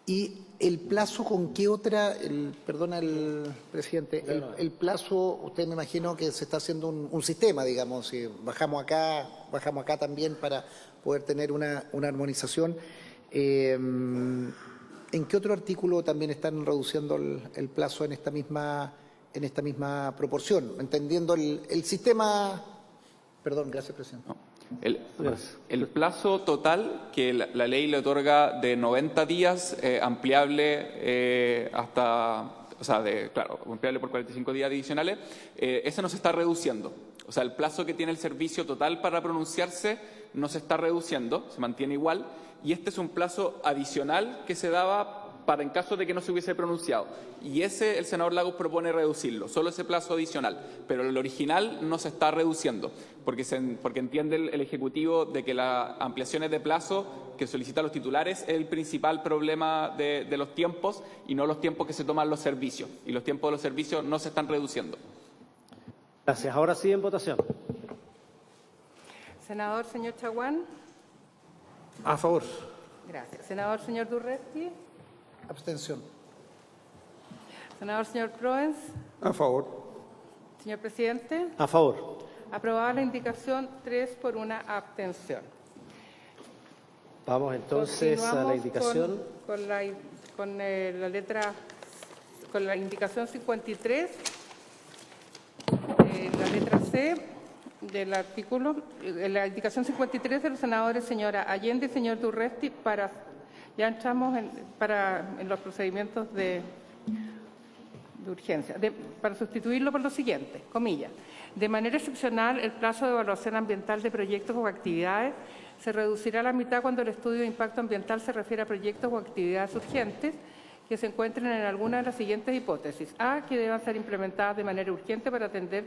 S6: Y el plazo, ¿con qué otra? Perdona el presidente, el plazo, usted me imagino que se está haciendo un sistema, digamos, si bajamos acá también para poder tener una armonización. ¿En qué otro artículo también están reduciendo el plazo en esta misma proporción? Entendiendo el sistema. Perdón, gracias, presidente.
S7: No. El plazo total que la ley le otorga de 90 días, ampliable hasta, o sea, claro, ampliable por 45 días adicionales, ese no se está reduciendo. O sea, el plazo que tiene el servicio total para pronunciarse no se está reduciendo, se mantiene igual, y este es un plazo adicional que se daba para en caso de que no se hubiese pronunciado. Y ese el senador Lagos propone reducirlo, solo ese plazo adicional. Pero el original no se está reduciendo, porque entiende el Ejecutivo de que las ampliaciones de plazo que solicitan los titulares es el principal problema de los tiempos y no los tiempos que se toman los servicios. Y los tiempos de los servicios no se están reduciendo.
S1: Gracias. Ahora sí, en votación.
S3: Senador, señor Chaguán.
S5: A favor.
S3: Gracias. Senador, señor Durresti.
S6: Abstención.
S3: Senador, señor Proens.
S9: A favor.
S3: Señor presidente.
S1: A favor.
S3: Aprobada la indicación, 3 por una abstención.
S1: Vamos entonces a la indicación.
S3: Con la indicación 53, la letra C del artículo, la indicación 53 de los senadores señora Allende y señor Durresti ya entramos en los procedimientos de urgencia, para sustituirlo por lo siguiente, comillas. De manera excepcional, el plazo de evaluación ambiental de proyectos o actividades se reducirá a la mitad cuando el estudio de impacto ambiental se refiere a proyectos o actividades urgentes que se encuentren en alguna de las siguientes hipótesis. A, que deban ser implementadas de manera urgente para atender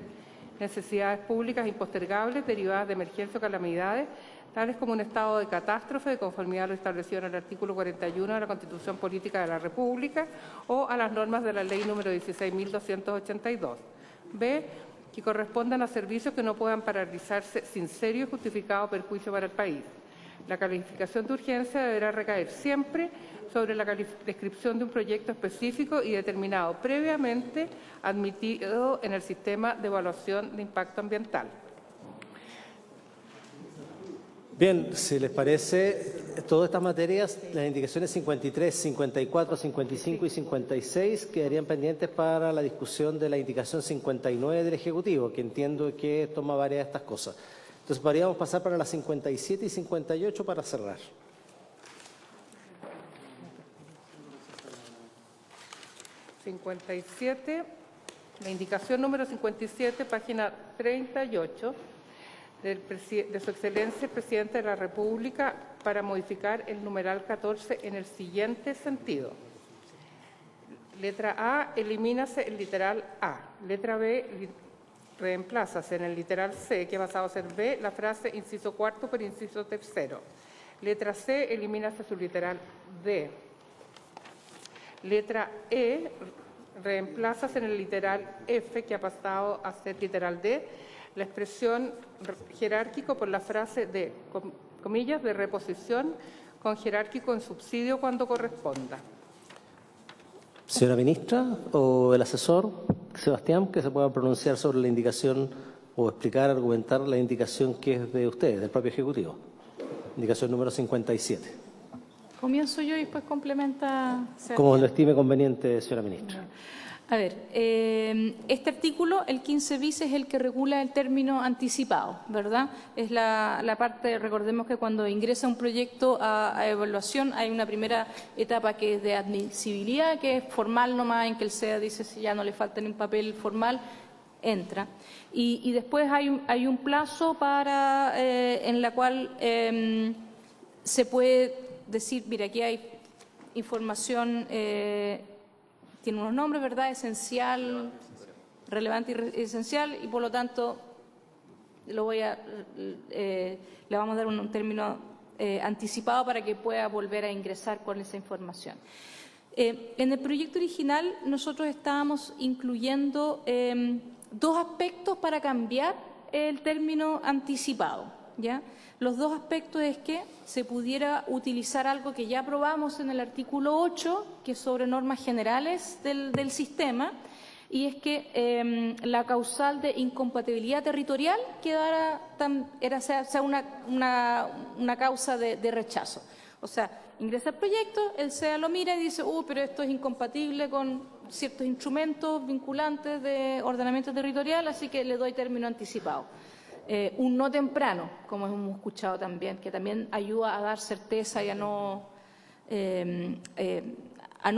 S3: necesidades públicas impostergables derivadas de emergencias o calamidades, tales como un estado de catástrofe de conformidad a lo establecido en el artículo 41 de la Constitución Política de la República o a las normas de la Ley número 16.282. B, que correspondan a servicios que no puedan paralizarse sin serio y justificado perjuicio para el país. La calificación de urgencia deberá recaer siempre sobre la descripción de un proyecto específico y determinado previamente admitido en el sistema de evaluación de impacto ambiental.
S1: Bien, si les parece, todas estas materias, las indicaciones 53, 54, 55 y 56 quedarían pendientes para la discusión de la indicación 59 del Ejecutivo, que entiendo que toma varias de estas cosas. Entonces, podríamos pasar para las 57 y 58 para cerrar.
S3: La indicación número 57, página 38, de Su Excelencia el Presidente de la República para modificar el numeral 14 en el siguiente sentido. Letra A, elimínase el literal A. Letra B, reemplázase en el literal C, que ha pasado a ser B, la frase inciso cuarto por inciso tercero. Letra C, elimínase su literal D. Letra E, reemplázase en el literal F, que ha pasado a ser literal D, la expresión jerárquico por la frase de, comillas, de reposición con jerárquico en subsidio cuando corresponda.
S1: Señora Ministra o el asesor, Sebastián, que se pueda pronunciar sobre la indicación o explicar, argumentar la indicación que es de ustedes, del propio Ejecutivo. Indicación número 57.
S4: Comienzo yo y después complementa.
S1: Como lo estime conveniente, señora Ministra.
S4: A ver, este artículo, el 15 bis, es el que regula el término anticipado, ¿verdad? Es la parte, recordemos que cuando ingresa un proyecto a evaluación hay una primera etapa que es de admisibilidad, que es formal nomás, en que el SEA dice si ya no le falta ni un papel formal, entra. Y después hay un plazo para en la cual se puede decir, mira, aquí hay información... tiene unos nombres, ¿verdad? Esencial, relevante y esencial, y por lo tanto le vamos a dar un término anticipado para que pueda volver a ingresar con esa información. En el proyecto original nosotros estábamos incluyendo dos aspectos para cambiar el término anticipado, ¿ya? Los dos aspectos es que se pudiera utilizar algo que ya aprobamos en el artículo 8, que es sobre normas generales del sistema, y es que la causal de incompatibilidad territorial sea una causa de rechazo. O sea, ingresa el proyecto, el SEA lo mira y dice, pero esto es incompatible con ciertos instrumentos vinculantes de ordenamiento territorial, así que le doy término anticipado. Un no temprano, como hemos escuchado también, que también ayuda a dar certeza y a no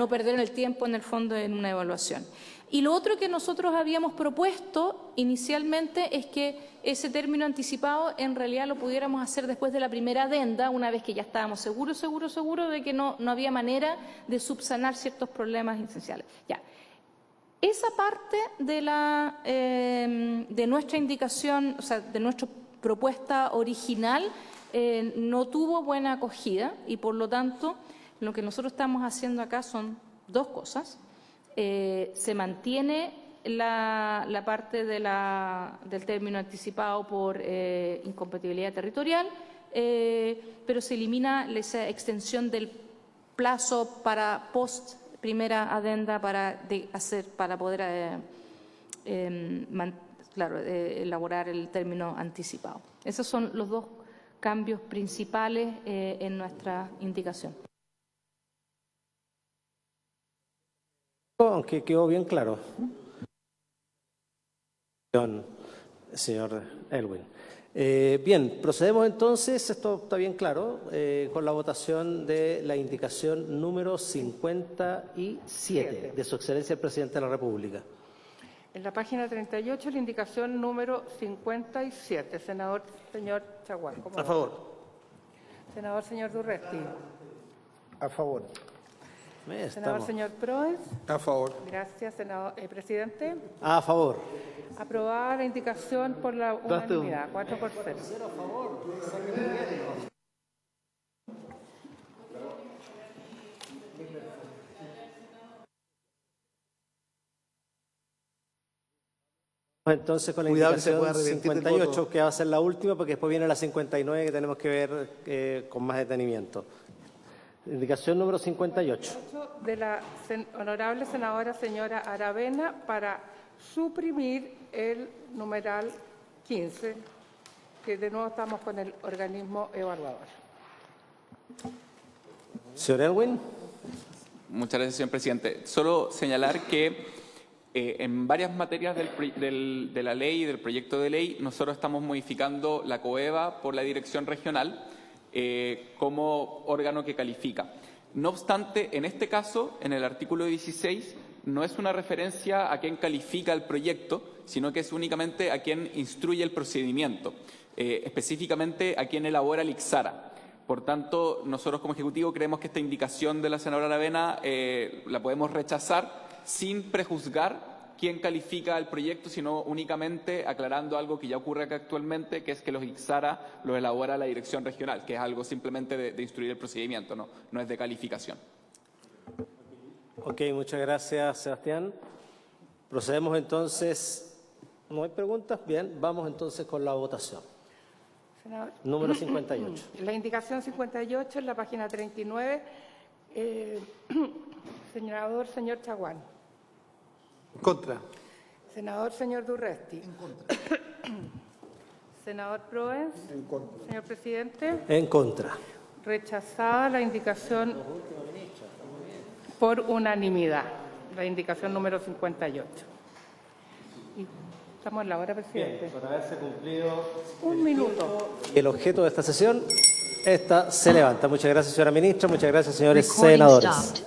S4: perder el tiempo en el fondo en una evaluación. Y lo otro que nosotros habíamos propuesto inicialmente es que ese término anticipado en realidad lo pudiéramos hacer después de la primera adenda, una vez que ya estábamos seguros de que no había manera de subsanar ciertos problemas esenciales. Ya. Esa parte de nuestra indicación, o sea, de nuestra propuesta original, no tuvo buena acogida y, por lo tanto, lo que nosotros estamos haciendo acá son dos cosas. Se mantiene la parte del término anticipado por incompatibilidad territorial, pero se elimina esa extensión del plazo para primera adenda para poder elaborar el término anticipado. Esos son los dos cambios principales en nuestra indicación.
S1: Aunque quedó bien claro. Señor Elwin. Bien, procedemos entonces, esto está bien claro, con la votación de la indicación número 57 de Su Excelencia el Presidente de la República.
S3: En la página 38, la indicación número 57. Senador, señor Chaguán.
S5: A favor.
S3: Senador, señor Durresti.
S6: A favor.
S3: Senador, señor Proes.
S9: A favor.
S3: Gracias, senador. Presidente.
S1: A favor.
S3: Aprobada la indicación por la unanimidad, 4-0.
S1: Entonces con la indicación 58, que va a ser la última, porque después viene la 59 que tenemos que ver con más detenimiento. Indicación número 58.
S3: De la honorable senadora señora Aravena para suprimir el numeral 15, porque de nuevo estamos con el organismo evaluador.
S1: Señor Elwin.
S7: Muchas gracias, señor presidente. Solo señalar que en varias materias de la ley y del proyecto de ley, nosotros estamos modificando la COEVA por la dirección regional como órgano que califica. No obstante, en este caso, en el artículo 16, no es una referencia a quien califica el proyecto, sino que es únicamente a quien instruye el procedimiento, específicamente a quien elabora el ICSARA. Por tanto, nosotros como Ejecutivo creemos que esta indicación de la senadora Aravena la podemos rechazar sin prejuzgar quién califica el proyecto, sino únicamente aclarando algo que ya ocurre acá actualmente, que es que los ICSARA los elabora la dirección regional, que es algo simplemente de instruir el procedimiento, no es de calificación.
S1: Ok, muchas gracias, Sebastián. Procedemos entonces. ¿No hay preguntas? Bien, vamos entonces con la votación.
S3: Senador.
S1: Número 58.
S3: La indicación 58 en la página 39. Senador, señor Chaguán.
S5: En contra.
S3: Senador, señor Durresti. En contra. Senador Proens.
S9: En contra.
S3: Señor presidente.
S1: En contra.
S3: Rechazada la indicación por unanimidad, la indicación número 58. Y estamos en la hora, presidente.
S1: Bien, por haberse cumplido
S3: Un minuto.
S1: el objeto de esta sesión, esta se levanta. Muchas gracias, señora ministra. Muchas gracias, señores senadores.